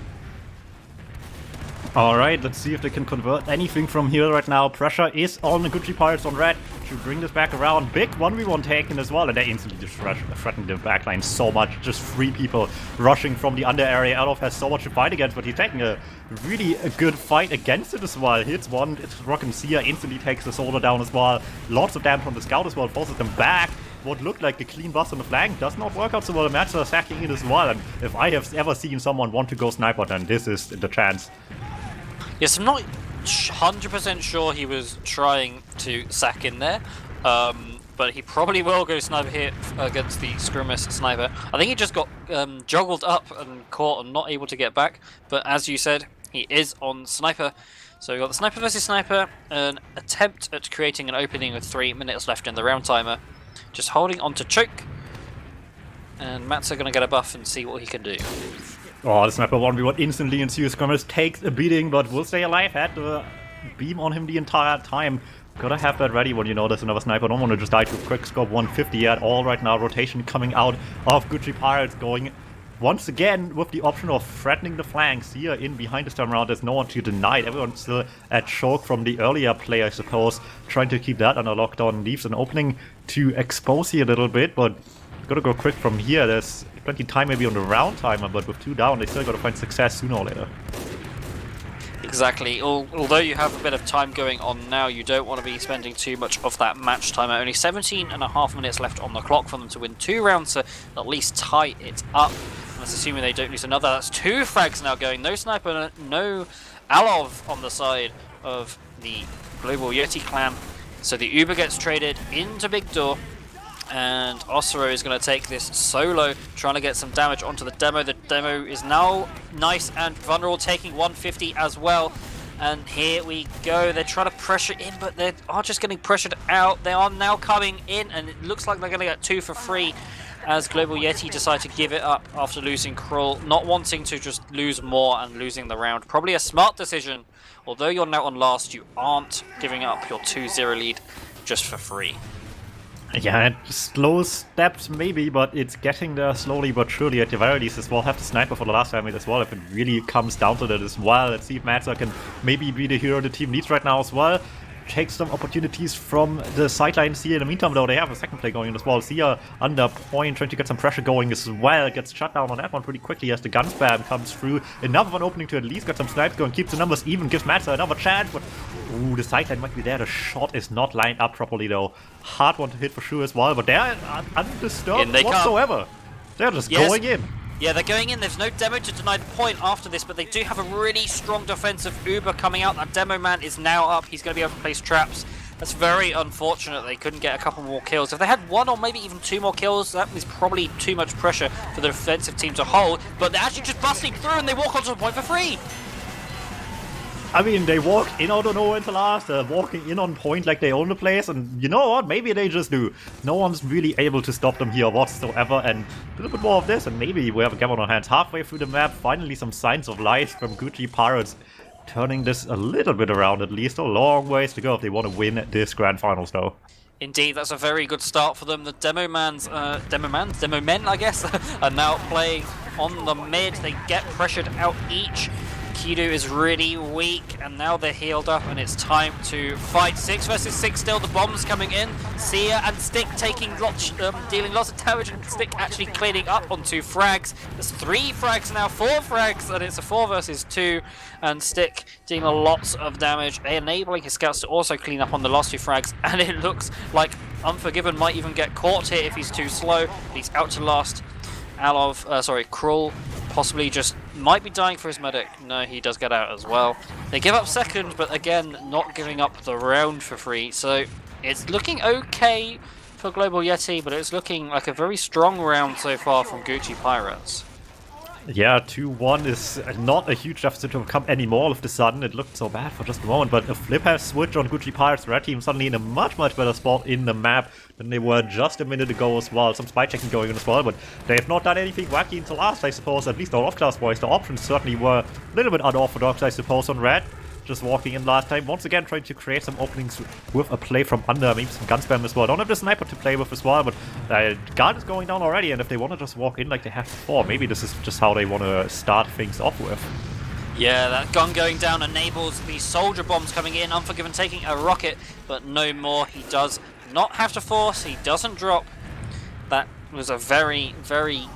Alright, let's see if they can convert anything from here right now. Pressure is on the Gucci Pirates on red to bring this back around. Big 1v1 taken as well, and they instantly just threatened the backline so much. Just 3 people rushing from the under area. Adolf has so much to fight against, but he's taking a really good fight against it as well. Hits one, it's Rock and Sia, instantly takes the soldier down as well. Lots of damage from the scout as well, forces them back. What looked like a clean bust on the flank does not work out so well. Matza sacking it as well, and if I have ever seen someone want to go sniper, then this is the chance. Yes, I'm not 100% sure he was trying to sack in there, but he probably will go sniper here against the Scrimmus sniper. I think he just got joggled up and caught and not able to get back, but as you said, he is on sniper. So we've got the sniper versus sniper, an attempt at creating an opening with 3 minutes left in the round timer. Just holding on to choke, and Matt's going to get a buff and see what he can do. Oh, the sniper 1v1 instantly ensues. Scrummers takes a beating, but will stay alive. Had the beam on him the entire time. Gotta have that ready when you know there's another sniper. Don't want to just die to a quick scope 150 at all right now. Rotation coming out of Gucci Pirates, going once again with the option of threatening the flanks here in behind this time around. There's no one to deny it. Everyone's still at choke from the earlier play, I suppose. Trying to keep that under lockdown. Leaves an opening to expose here a little bit, but gotta go quick from here. There's plenty of time maybe on the round timer, but with 2 down, they still gotta find success sooner or later. Exactly. Although you have a bit of time going on now, you don't want to be spending too much of that match timer. Only 17.5 minutes left on the clock for them to win 2 rounds to at least tie it up. And that's assuming they don't lose another. That's 2 frags now going. No sniper, no Alov on the side of the Global Yeti clan. So the Uber gets traded into big door. And Osro is going to take this solo, trying to get some damage onto the demo. The demo is now nice and vulnerable, taking 150 as well. And here we go. They're trying to pressure in, but they are just getting pressured out. They are now coming in, and it looks like they're going to get 2 for free as Global Yeti decide to give it up after losing Krull, not wanting to just lose more and losing the round. Probably a smart decision. Although you're now on last, you aren't giving up your 2-0 lead just for free. Yeah, slow steps maybe, but it's getting there slowly but surely at the very least as well. Have the sniper for the last time as well if it really comes down to that as well. Let's see if Matza can maybe be the hero the team needs right now as well. Take some opportunities from the sidelines here. In the meantime though, they have a second play going as well. Sia under point, trying to get some pressure going as well. Gets shut down on that one pretty quickly as the gun spam comes through. Another one opening to at least get some snipes going. Keeps the numbers even, gives Matza another chance, but ooh, the sideline might be there. The shot is not lined up properly though. Hard one to hit for sure as well, but they're undisturbed whatsoever. They're just going in. Yeah, they're going in. There's no demo to deny the point after this, but they do have a really strong defensive Uber coming out. That demo man is now up. He's going to be able to place traps. That's very unfortunate they couldn't get a couple more kills. If they had 1 or maybe even 2 more kills, that is probably too much pressure for the defensive team to hold. But they're actually just busting through and they walk onto the point for free. I mean, they walk in out of nowhere into last, walking in on point like they own the place, and you know what? Maybe they just do. No one's really able to stop them here whatsoever, and a little bit more of this, and maybe we have a game on our hands halfway through the map. Finally, some signs of life from Gucci Pirates, turning this a little bit around at least. A long ways to go if they want to win this Grand Finals, though. Indeed, that's a very good start for them. The Demo Men, I guess, are now playing on the mid. They get pressured out each. Kido is really weak, and now they're healed up, and it's time to fight. 6 versus 6 still, the bombs coming in. Sia and Stick dealing lots of damage, and Stick actually cleaning up on 2 frags. There's 3 frags now, 4 frags, and it's a 4 versus 2, and Stick dealing lots of damage, enabling his scouts to also clean up on the last 2 frags, and it looks like Unforgiven might even get caught here if he's too slow. He's out to last. Krull possibly just might be dying for his medic. No, he does get out as well. They give up second, but again, not giving up the round for free. So it's looking okay for Global Yeti, but it's looking like a very strong round so far from Gucci Pirates. Yeah, 2-1 is not a huge deficit to overcome anymore all of the sudden. It looked so bad for just a moment, but a flip has switched on Gucci Pirates. Red team suddenly in a much better spot in the map than they were just a minute ago as well. Some spy checking going on as well, but they have not done anything wacky until last, I suppose. At least our off-class boys. The options certainly were a little bit unorthodox, I suppose, on Red. Just walking in last time, once again trying to create some openings with a play from under, maybe some gun spam as well. Don't have the sniper to play with as well, but guard is going down already, and if they want to just walk in like they have before, maybe this is just how they want to start things off with. Yeah, that gun going down enables the soldier bombs coming in. Unforgiven taking a rocket, but no more. He does not have to force, he doesn't drop. That was a very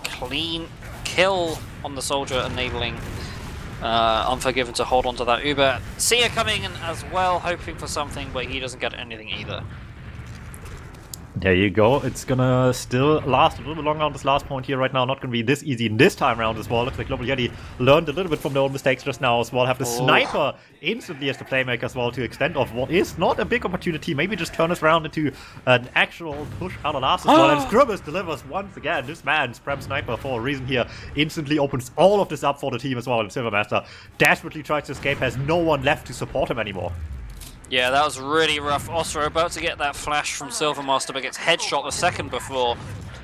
clean kill on the soldier, enabling Unforgiven to hold on to that Uber. Sia coming in as well, hoping for something, but he doesn't get anything either. There you go. It's gonna still last a little bit longer on this last point here right now. Not gonna be this easy this time around as well. Looks like Global Yeti learned a little bit from their own mistakes just now as well. Have the sniper instantly as the playmaker as well to extend off what is not a big opportunity. Maybe just turn us around into an actual push out of last as well. And Scribbers delivers once again. This man's Prem Sniper for a reason here instantly opens all of this up for the team as well. And Silvermaster desperately tries to escape, has no one left to support him anymore. Yeah, that was really rough. Ostro about to get that flash from Silvermaster, but gets headshot the second before,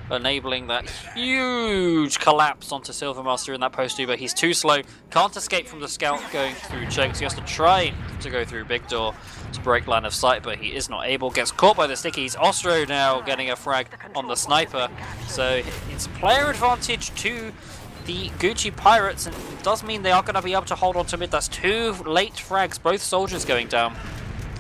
enabling that huge collapse onto Silvermaster in that post-Uber. He's too slow, can't escape from the scout going through chokes. He has to try to go through Big Door to break line of sight, but he is not able. Gets caught by the stickies. Ostro now getting a frag on the sniper. So it's player advantage to the Gucci Pirates, and it does mean they are going to be able to hold on to mid. That's 2 late frags, both soldiers going down,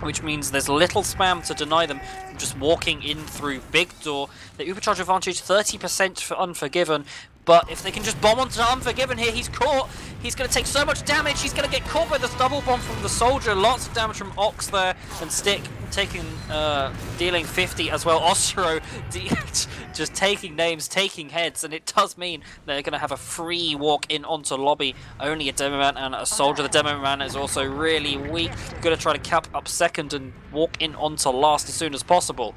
which means there's little spam to deny them from just walking in through Big Door. The Ubercharge advantage 30% for Unforgiven, but if they can just bomb onto Unforgiven here, he's caught. He's going to take so much damage. He's going to get caught by this double bomb from the soldier. Lots of damage from Ox there, and Stick taking dealing 50 as well. Ostro just taking names, taking heads, and it does mean they're going to have a free walk in onto lobby. Only a demo man and a soldier. The demo man is also really weak. Going to try to cap up second and walk in onto last as soon as possible.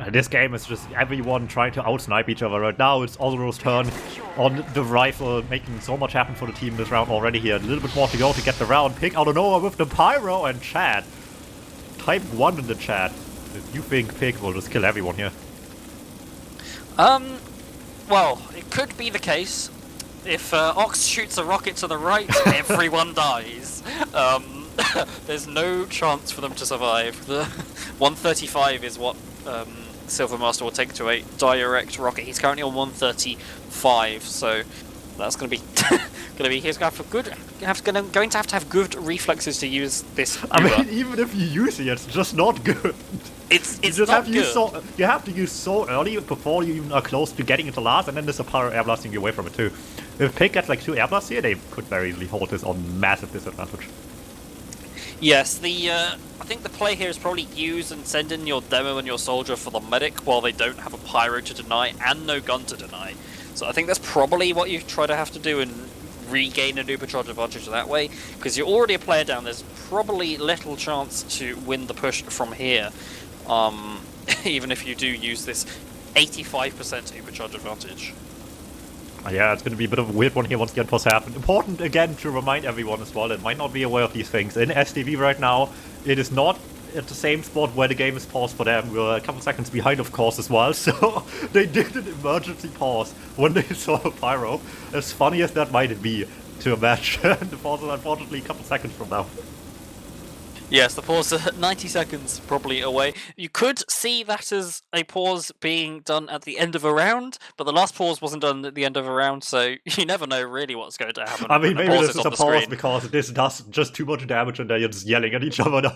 This game is just everyone trying to outsnipe each other right now. It's Ozoro's turn on the rifle, making so much happen for the team this round already here. A little bit more to go to get the round. Pick out of nowhere with the Pyro and Chad. Type 1 in the chat. If you think Pick will just kill everyone here. Well, it could be the case. If Ox shoots a rocket to the right, everyone dies. There's no chance for them to survive. The 135 is what Silvermaster will take to a direct rocket. He's currently on 135, so that's going to be he's going to have to have good reflexes to use this. I mean, even if you use it, it's just not good. It's you not good. You have to use so early before you even are close to getting into last, and then there's a pyro air blasting you away from it too. If Pig gets like 2 air blasts here, they could very easily hold this on massive disadvantage. Yes, I think the play here is probably use and send in your demo and your soldier for the medic while they don't have a pyro to deny and no gun to deny. So I think that's probably what you try to have to do and regain an Ubercharge advantage that way, because you're already a player down. There's probably little chance to win the push from here, even if you do use this 85% Ubercharge advantage. Yeah, it's going to be a bit of a weird one here once the unpause happened. Important, again, to remind everyone as well that might not be aware of these things. In STV right now, it is not at the same spot where the game is paused for them. We're a couple seconds behind, of course, as well. So they did an emergency pause when they saw a pyro. As funny as that might be to imagine. The pause is unfortunately a couple seconds from now. Yes, the pause is 90 seconds probably away. You could see that as a pause being done at the end of a round, but the last pause wasn't done at the end of a round, so you never know really what's going to happen. I mean, maybe this is a pause screen. because this does just too much damage and they're just yelling at each other now.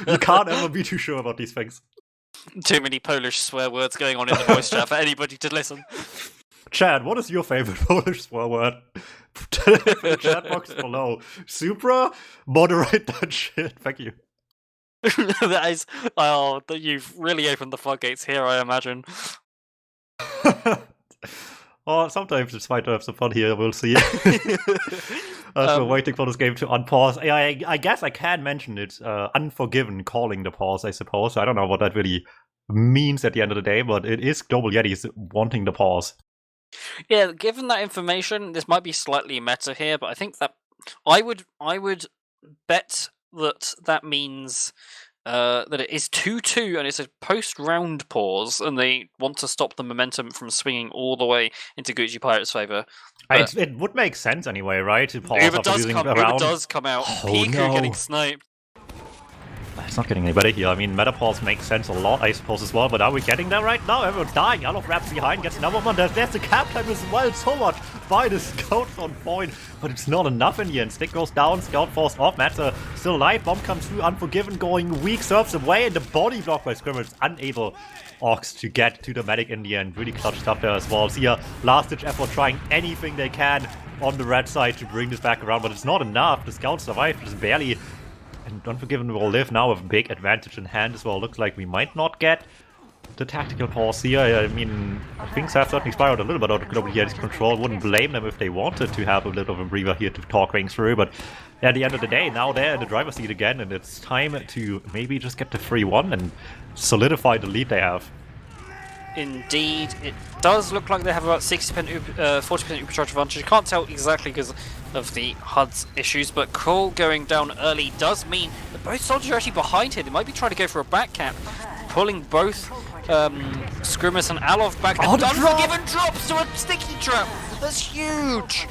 You can't ever be too sure about these things. Too many Polish swear words going on in the voice chat for anybody to listen. Chad, what is your favorite Polish swear word? In the chat box below. Supra? Moderate that shit. Thank you. That is... Oh, you've really opened the floodgates here, I imagine. Well, sometimes it's fine to have some fun here, we'll see. As we're waiting for this game to unpause. I guess I can mention it's Unforgiven calling the pause, I suppose. I don't know what that really means at the end of the day, but it is Global Yetis wanting the pause. Yeah, given that information, this might be slightly meta here, but I think that I would bet that means that it is 2-2 and it's a post-round pause, and they want to stop the momentum from swinging all the way into Gucci Pirates' favor. It would make sense anyway, right? To pause Uber does come out. Piku getting sniped. It's not getting any better here. I mean, meta pause makes sense a lot, I suppose, as well. But are we getting there right now? Everyone's dying. Alof wraps behind, gets another one. There's the cap time as well. So much by the scouts on point. But it's not enough in the end. Stick goes down. Scout force off. Matza still alive. Bomb comes through. Unforgiven going weak. Surfs away. And the body block by Scrimmage. Unable Ox to get to the medic in the end. Really clutch stuff there as well. See a last-ditch effort trying anything they can on the red side to bring this back around. But it's not enough. The scouts survive just barely. And Unforgiven will live now with a big advantage in hand as well. Looks like we might not get the tactical pause here. I mean, things have certainly spiraled a little bit out of Global Yeti's control. Wouldn't blame them if they wanted to have a little of a breather here to talk things through. But at the end of the day, now they're in the driver's seat again, and it's time to maybe just get the 3-1 and solidify the lead they have. Indeed, it does look like they have about 40% supercharge advantage. Can't tell exactly because of the HUD's issues, but Cole going down early does mean that both soldiers are actually behind here. They might be trying to go for a back cap, pulling both Scrimmers and Alof back. And Unforgiven drops to a sticky trap. That's huge.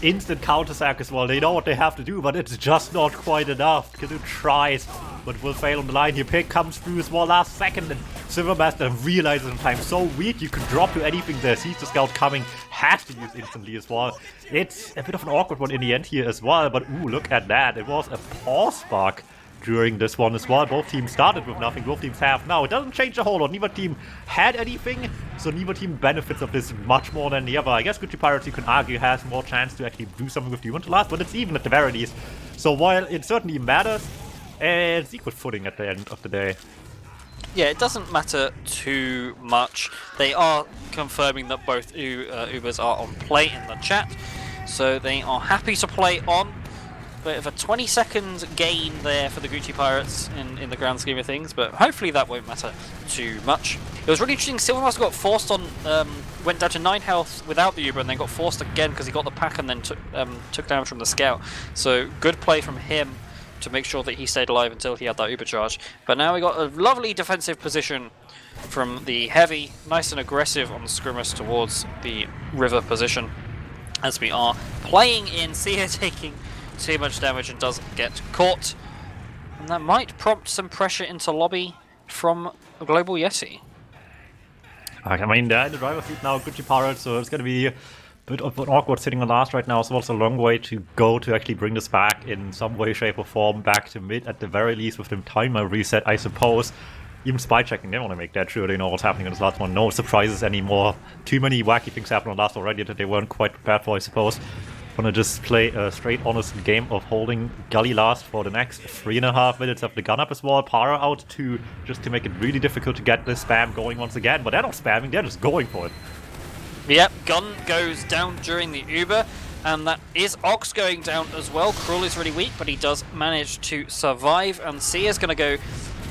Instant counter-sack as well. They know what they have to do, but it's just not quite enough. Canoe tries, but will fail on the line here. Pick comes through as well last second, and Silvermaster realizes in time. So weak, you can drop to anything there. Sees the scout coming, has to use instantly as well. It's a bit of an awkward one in the end here as well, but ooh, look at that. It was a pause bug during this one as well. Both teams started with nothing, both teams have now. It doesn't change a whole lot. Neither team had anything, so neither team benefits of this much more than the other. I guess Gucci Pirates, you can argue, has more chance to actually do something with the human last, but it's even at the very least. So while it certainly matters, it's equal footing at the end of the day. Yeah, it doesn't matter too much. They are confirming that both Ubers are on play in the chat, so they are happy to play on. Bit of a 20-second gain there for the Gucci Pirates in the grand scheme of things, but hopefully that won't matter too much. It was really interesting. Silvermaster got forced on, went down to 9 health without the Uber, and then got forced again because he got the pack and then took damage from the scout. So good play from him to make sure that he stayed alive until he had that Uber charge. But now we got a lovely defensive position from the heavy, nice and aggressive on the Scrimmers towards the river position, as we are playing in. Sia taking too much damage and doesn't get caught, and that might prompt some pressure into lobby from Global Yeti. I mean, they're in the driver's seat now, Gucci Pirates, so it's going to be a bit of an awkward sitting on last right now. So it's a long way to go to actually bring this back in some way, shape or form, back to mid at the very least with the timer reset, I suppose. Even spy checking, they want to make that sure they know what's happening in this last one. No surprises anymore. Too many wacky things happened on last already that they weren't quite prepared for, I suppose. Gonna just play a straight honest game of holding Gully last for the next 3.5 minutes of the gun up as well. Para out to just to make it really difficult to get this spam going once again, but they're not spamming, they're just going for it. Yep, gun goes down during the Uber, and that is Ox going down as well. Cruel is really weak, but he does manage to survive, and Sia's gonna go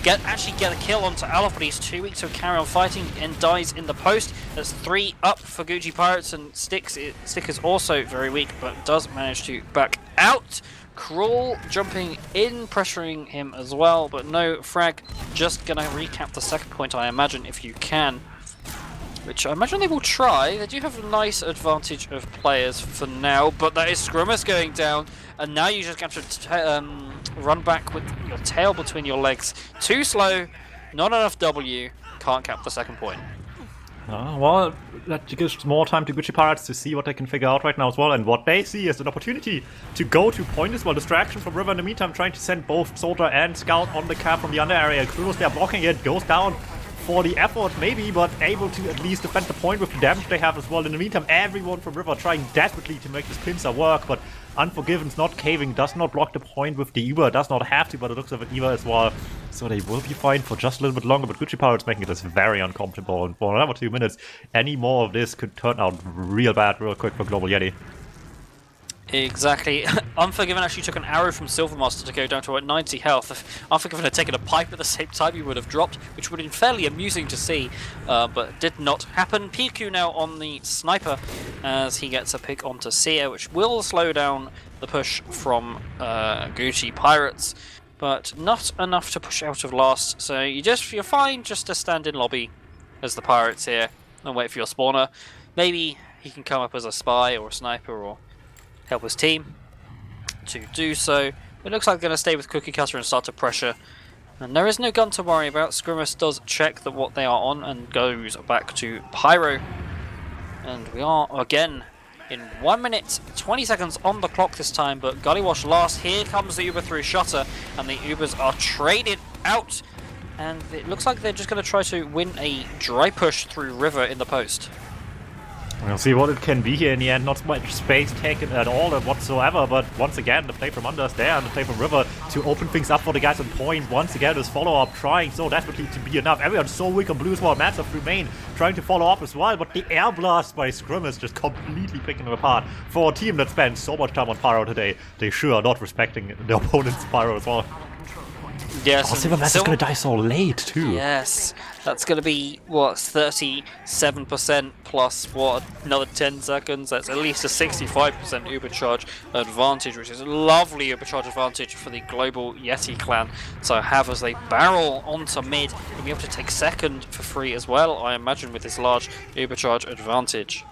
actually get a kill onto Alof, but he's too weak to carry on fighting and dies in the post. That's 3 up for Gucci Pirates, and Stick is also very weak, but does manage to back out. Crawl jumping in, pressuring him as well, but no frag. Just gonna recap the second point, I imagine, if you can. Which I imagine they will try. They do have a nice advantage of players for now, but that is Scrummus going down, and now you just have to run back with your tail between your legs. Too slow, not enough W, can't cap the second point. Well, that gives more time to Gucci Pirates to see what they can figure out right now as well, and what they see is an opportunity to go to point as well. Distraction from River in the meantime, trying to send both Soldier and Scout on the cap from the under area. Kudos, they're blocking it, goes down for the effort maybe, but able to at least defend the point with the damage they have as well. In the meantime, everyone from River trying desperately to make this pincer work, but Unforgiven's not caving, does not block the point with the Uber, does not have to, but it looks like an Uber as well. So they will be fine for just a little bit longer, but Gucci Pirates making this very uncomfortable, and for another 2 minutes, any more of this could turn out real bad real quick for Global Yeti. Exactly. Unforgiven actually took an arrow from Silvermaster to go down to 90 health. If Unforgiven had taken a pipe at the same time, he would have dropped, which would have been fairly amusing to see, but did not happen. PQ now on the Sniper as he gets a pick onto Seer, which will slow down the push from Gucci Pirates, but not enough to push out of last. So you're fine just to stand in lobby as the Pirates here and wait for your spawner. Maybe he can come up as a spy or a sniper or help his team to do so. It looks like they're going to stay with Cookie Cutter and start to pressure. And there is no gun to worry about. Scrummus does check that what they are on and goes back to Pyro. And we are again in 1 minute 20 seconds on the clock this time, but Gullywash last. Here comes the Uber through Shutter, and the Ubers are traded out. And it looks like they're just going to try to win a dry push through River in the post. We'll see what it can be here in the end. Not much space taken at all whatsoever, but once again, the play from Under is there, and the play from River to open things up for the guys on point. Once again, this follow-up trying so desperately to be enough. Everyone's so weak on blue as well. Mats of Remain trying to follow up as well, but the air blast by Scrummus just completely picking them apart. For a team that spends so much time on Pyro today, they sure are not respecting the opponent's Pyro as well. Yes, oh, Silvermass is going to die so late too. Yes, that's going to be, what, 37% plus, what, another 10 seconds? That's at least a 65% Ubercharge advantage, which is a lovely Ubercharge advantage for the global Yeti clan. So have as they barrel onto mid, and be able to take second for free as well, I imagine, with this large Ubercharge advantage.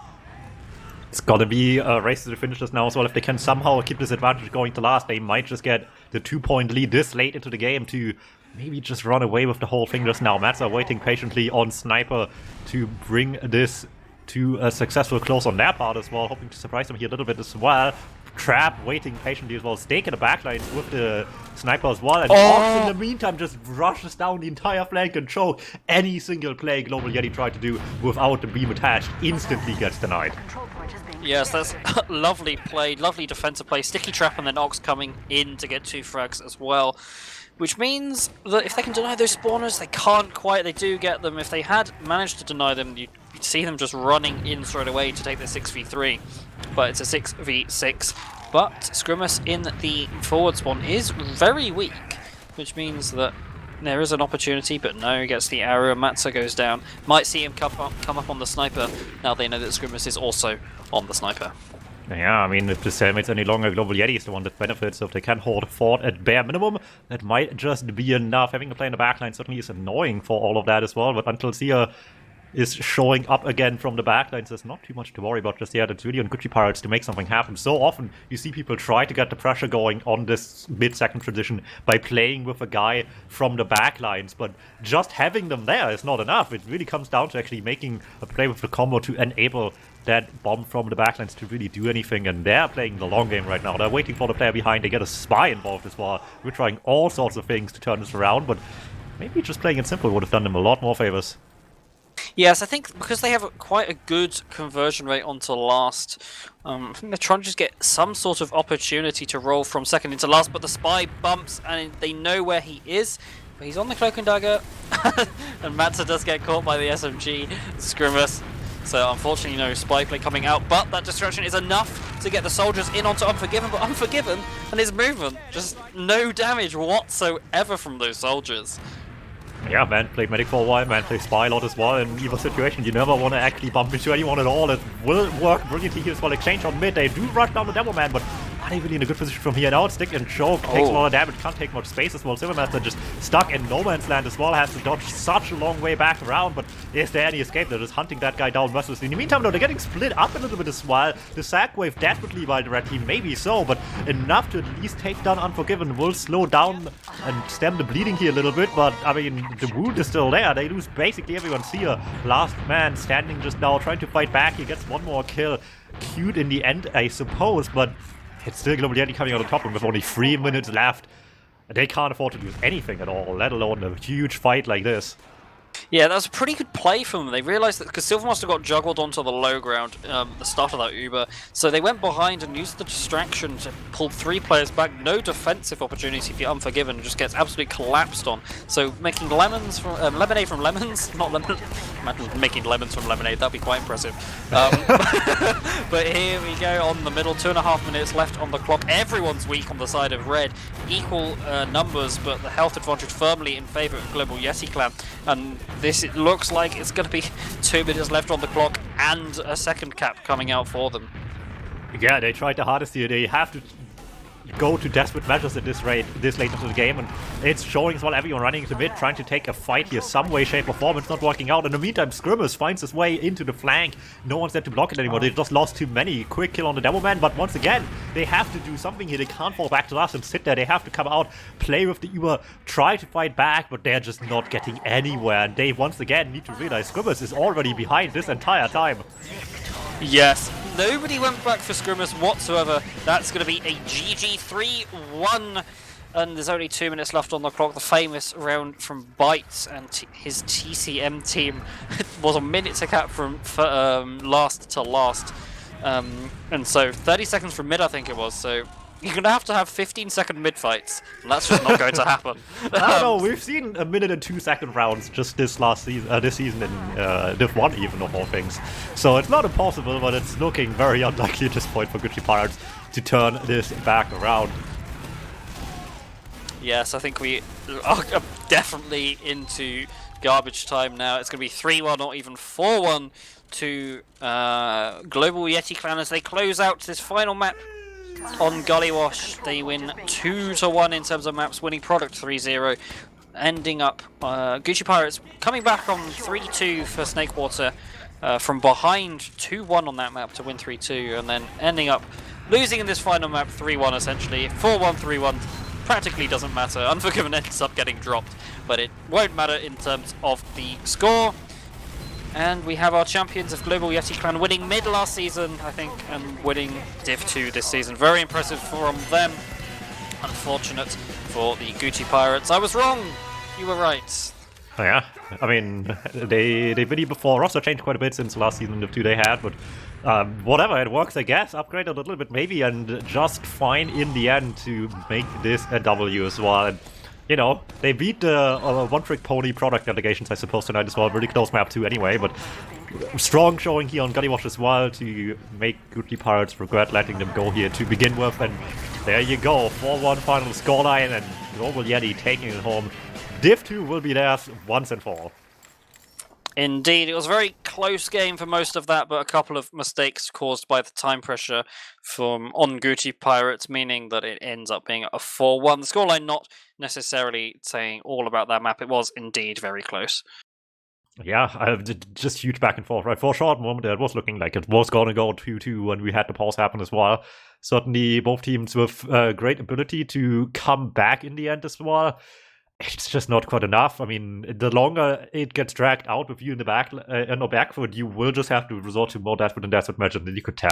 It's gotta be a race to the finishes now as well. If they can somehow keep this advantage going to last, they might just get the 2-point lead this late into the game to maybe just run away with the whole thing just now. Mats are waiting patiently on Sniper to bring this to a successful close on their part as well, hoping to surprise them here a little bit as well. Trap waiting patiently as well. Stake in the backline with the Sniper as well, and Ox in the meantime just rushes down the entire flank and choke. Any single play Global Yeti tried to do without the beam attached instantly gets denied. Yes, that's lovely play, lovely defensive play. Sticky Trap and then Ox coming in to get 2 frags as well. Which means that if they can deny those spawners, they can't quite. They do get them. If they had managed to deny them, you'd see them just running in straight away to take the 6v3. But it's a 6v6. But Scrummus in the forward spawn is very weak, which means that there is an opportunity, but no, he gets the arrow, and Matza goes down. Might see him come up on the Sniper. Now they know that Scrummus is also on the Sniper. Yeah, I mean, if the cellmate's any longer, Global Yeti is the one that benefits. So if they can hold a fort at bare minimum, that might just be enough. Having a play in the backline certainly is annoying for all of that as well, but until Sia is showing up again from the backline, there's not too much to worry about just yet. It's really on Gucci Pirates to make something happen. So often you see people try to get the pressure going on this mid-second transition by playing with a guy from the backlines, but just having them there is not enough. It really comes down to actually making a play with the combo to enable that bomb from the backlines to really do anything, and they're playing the long game right now. They're waiting for the player behind. They get a spy involved as well. We're trying all sorts of things to turn this around, but maybe just playing it simple would have done them a lot more favors. Yes, I think because they have quite a good conversion rate onto last, I think they're trying to just get some sort of opportunity to roll from second into last, but the spy bumps and they know where he is. But he's on the Cloak and Dagger, and Matza does get caught by the SMG Scrummus. So unfortunately no spy play coming out, but that distraction is enough to get the soldiers in onto Unforgiven, but Unforgiven and his movement, just no damage whatsoever from those soldiers. Yeah, man played Medic for a while, man plays Spy a lot as well. In either situation, you never want to actually bump into anyone at all. It will work brilliantly here as well. Exchange on mid, they do rush down the Devil Man, but are they really in a good position from here now? Stick and choke takes a lot of damage, can't take much space as well. Silvermaster just stuck in no man's land as well, has to dodge such a long way back around, but is there any escape? They're just hunting that guy down mercilessly. In the meantime, though, they're getting split up a little bit as well. The sack wave desperately by the red team, maybe so, but enough to at least take down Unforgiven. Will slow down and stem the bleeding here a little bit, but I mean, the wound is still there. They lose basically everyone. Here, last man standing just now, trying to fight back. He gets one more kill. Cute in the end, I suppose, but it's still Global Yeti coming on the top, and with only 3 minutes left, they can't afford to lose anything at all, let alone a huge fight like this. Yeah, that was a pretty good play from them. They realised that because Silvermaster got juggled onto the low ground the start of that Uber, so they went behind and used the distraction to pull 3 players back. No defensive opportunity for Unforgiven, just gets absolutely collapsed on. So making lemons from lemonade from lemons, not lemon. Imagine making lemons from lemonade. That'd be quite impressive. But here we go on the middle. 2.5 minutes left on the clock. Everyone's weak on the side of red. Equal numbers, but the health advantage firmly in favour of Global Yeti Clan. And this, it looks like it's going to be 2 minutes left on the clock and a second cap coming out for them. Yeah, they tried the hardest here. They have to go to desperate measures at this rate, this late into the game, and it's showing as well. Everyone running into mid, trying to take a fight here, some way, shape, or form. It's not working out. In the meantime, Scrimmers finds his way into the flank. No one's there to block it anymore. They just lost too many. Quick kill on the Devilman, but once again, they have to do something here. They can't fall back to us and sit there. They have to come out, play with the Uber, try to fight back, but they're just not getting anywhere. And they once again need to realize Scrimmers is already behind this entire time. Yes, nobody went back for Scrimmers whatsoever. That's going to be a GG 3-1. And there's only 2 minutes left on the clock. The famous round from Bytes and his TCM team was a minute to cap from last to last. And so 30 seconds from mid, I think it was. So you're going to have 15-second mid fights. And that's just not going to happen. I don't know. We've seen 1 minute and 2 second rounds just this season in Div 1 even, of all things. So it's not impossible, but it's looking very unlikely at this point for Gucci Pirates to turn this back around. Yes, I think we are definitely into garbage time now. It's going to be 3-1 or even 4-1 to Global Yeti Clan as they close out this final map on Gullywash. They win 2-1 in terms of maps, winning product 3-0, ending up Gucci Pirates coming back on 3-2 for Snakewater from behind 2-1 on that map to win 3-2, and then ending up losing in this final map 3-1 essentially. 4-1, 3-1 practically doesn't matter. Unforgiven ends up getting dropped, but it won't matter in terms of the score. And we have our champions of Global Yeti Clan winning mid last season, I think, and winning Div 2 this season. Very impressive from them. Unfortunate for the Gucci Pirates. I was wrong. You were right. Oh, yeah, I mean, they've been here before. Roster changed quite a bit since the last season of 2 they had, but whatever, it works, I guess. Upgraded a little bit maybe, and just fine in the end to make this a W as well. And, you know, they beat the one-trick pony product delegations, I suppose, tonight as well. Really close map too anyway, but strong showing here on Gullywash as well to make Gucci Pirates regret letting them go here to begin with. And there you go, 4-1 final scoreline, and Global Yeti taking it home. Div 2 will be theirs once and for all. Indeed, it was a very close game for most of that, but a couple of mistakes caused by the time pressure on Gucci Pirates, meaning that it ends up being a 4-1. The scoreline not necessarily saying all about that map. It was indeed very close. Yeah, just huge back and forth. Right, for a short moment, it was looking like it was going to go 2-2 when we had the pause happen as well. Certainly, both teams with great ability to come back in the end as well. It's just not quite enough. I mean, the longer it gets dragged out with you in the back, back foot, you will just have to resort to more desperate and desperate measures than you could tell.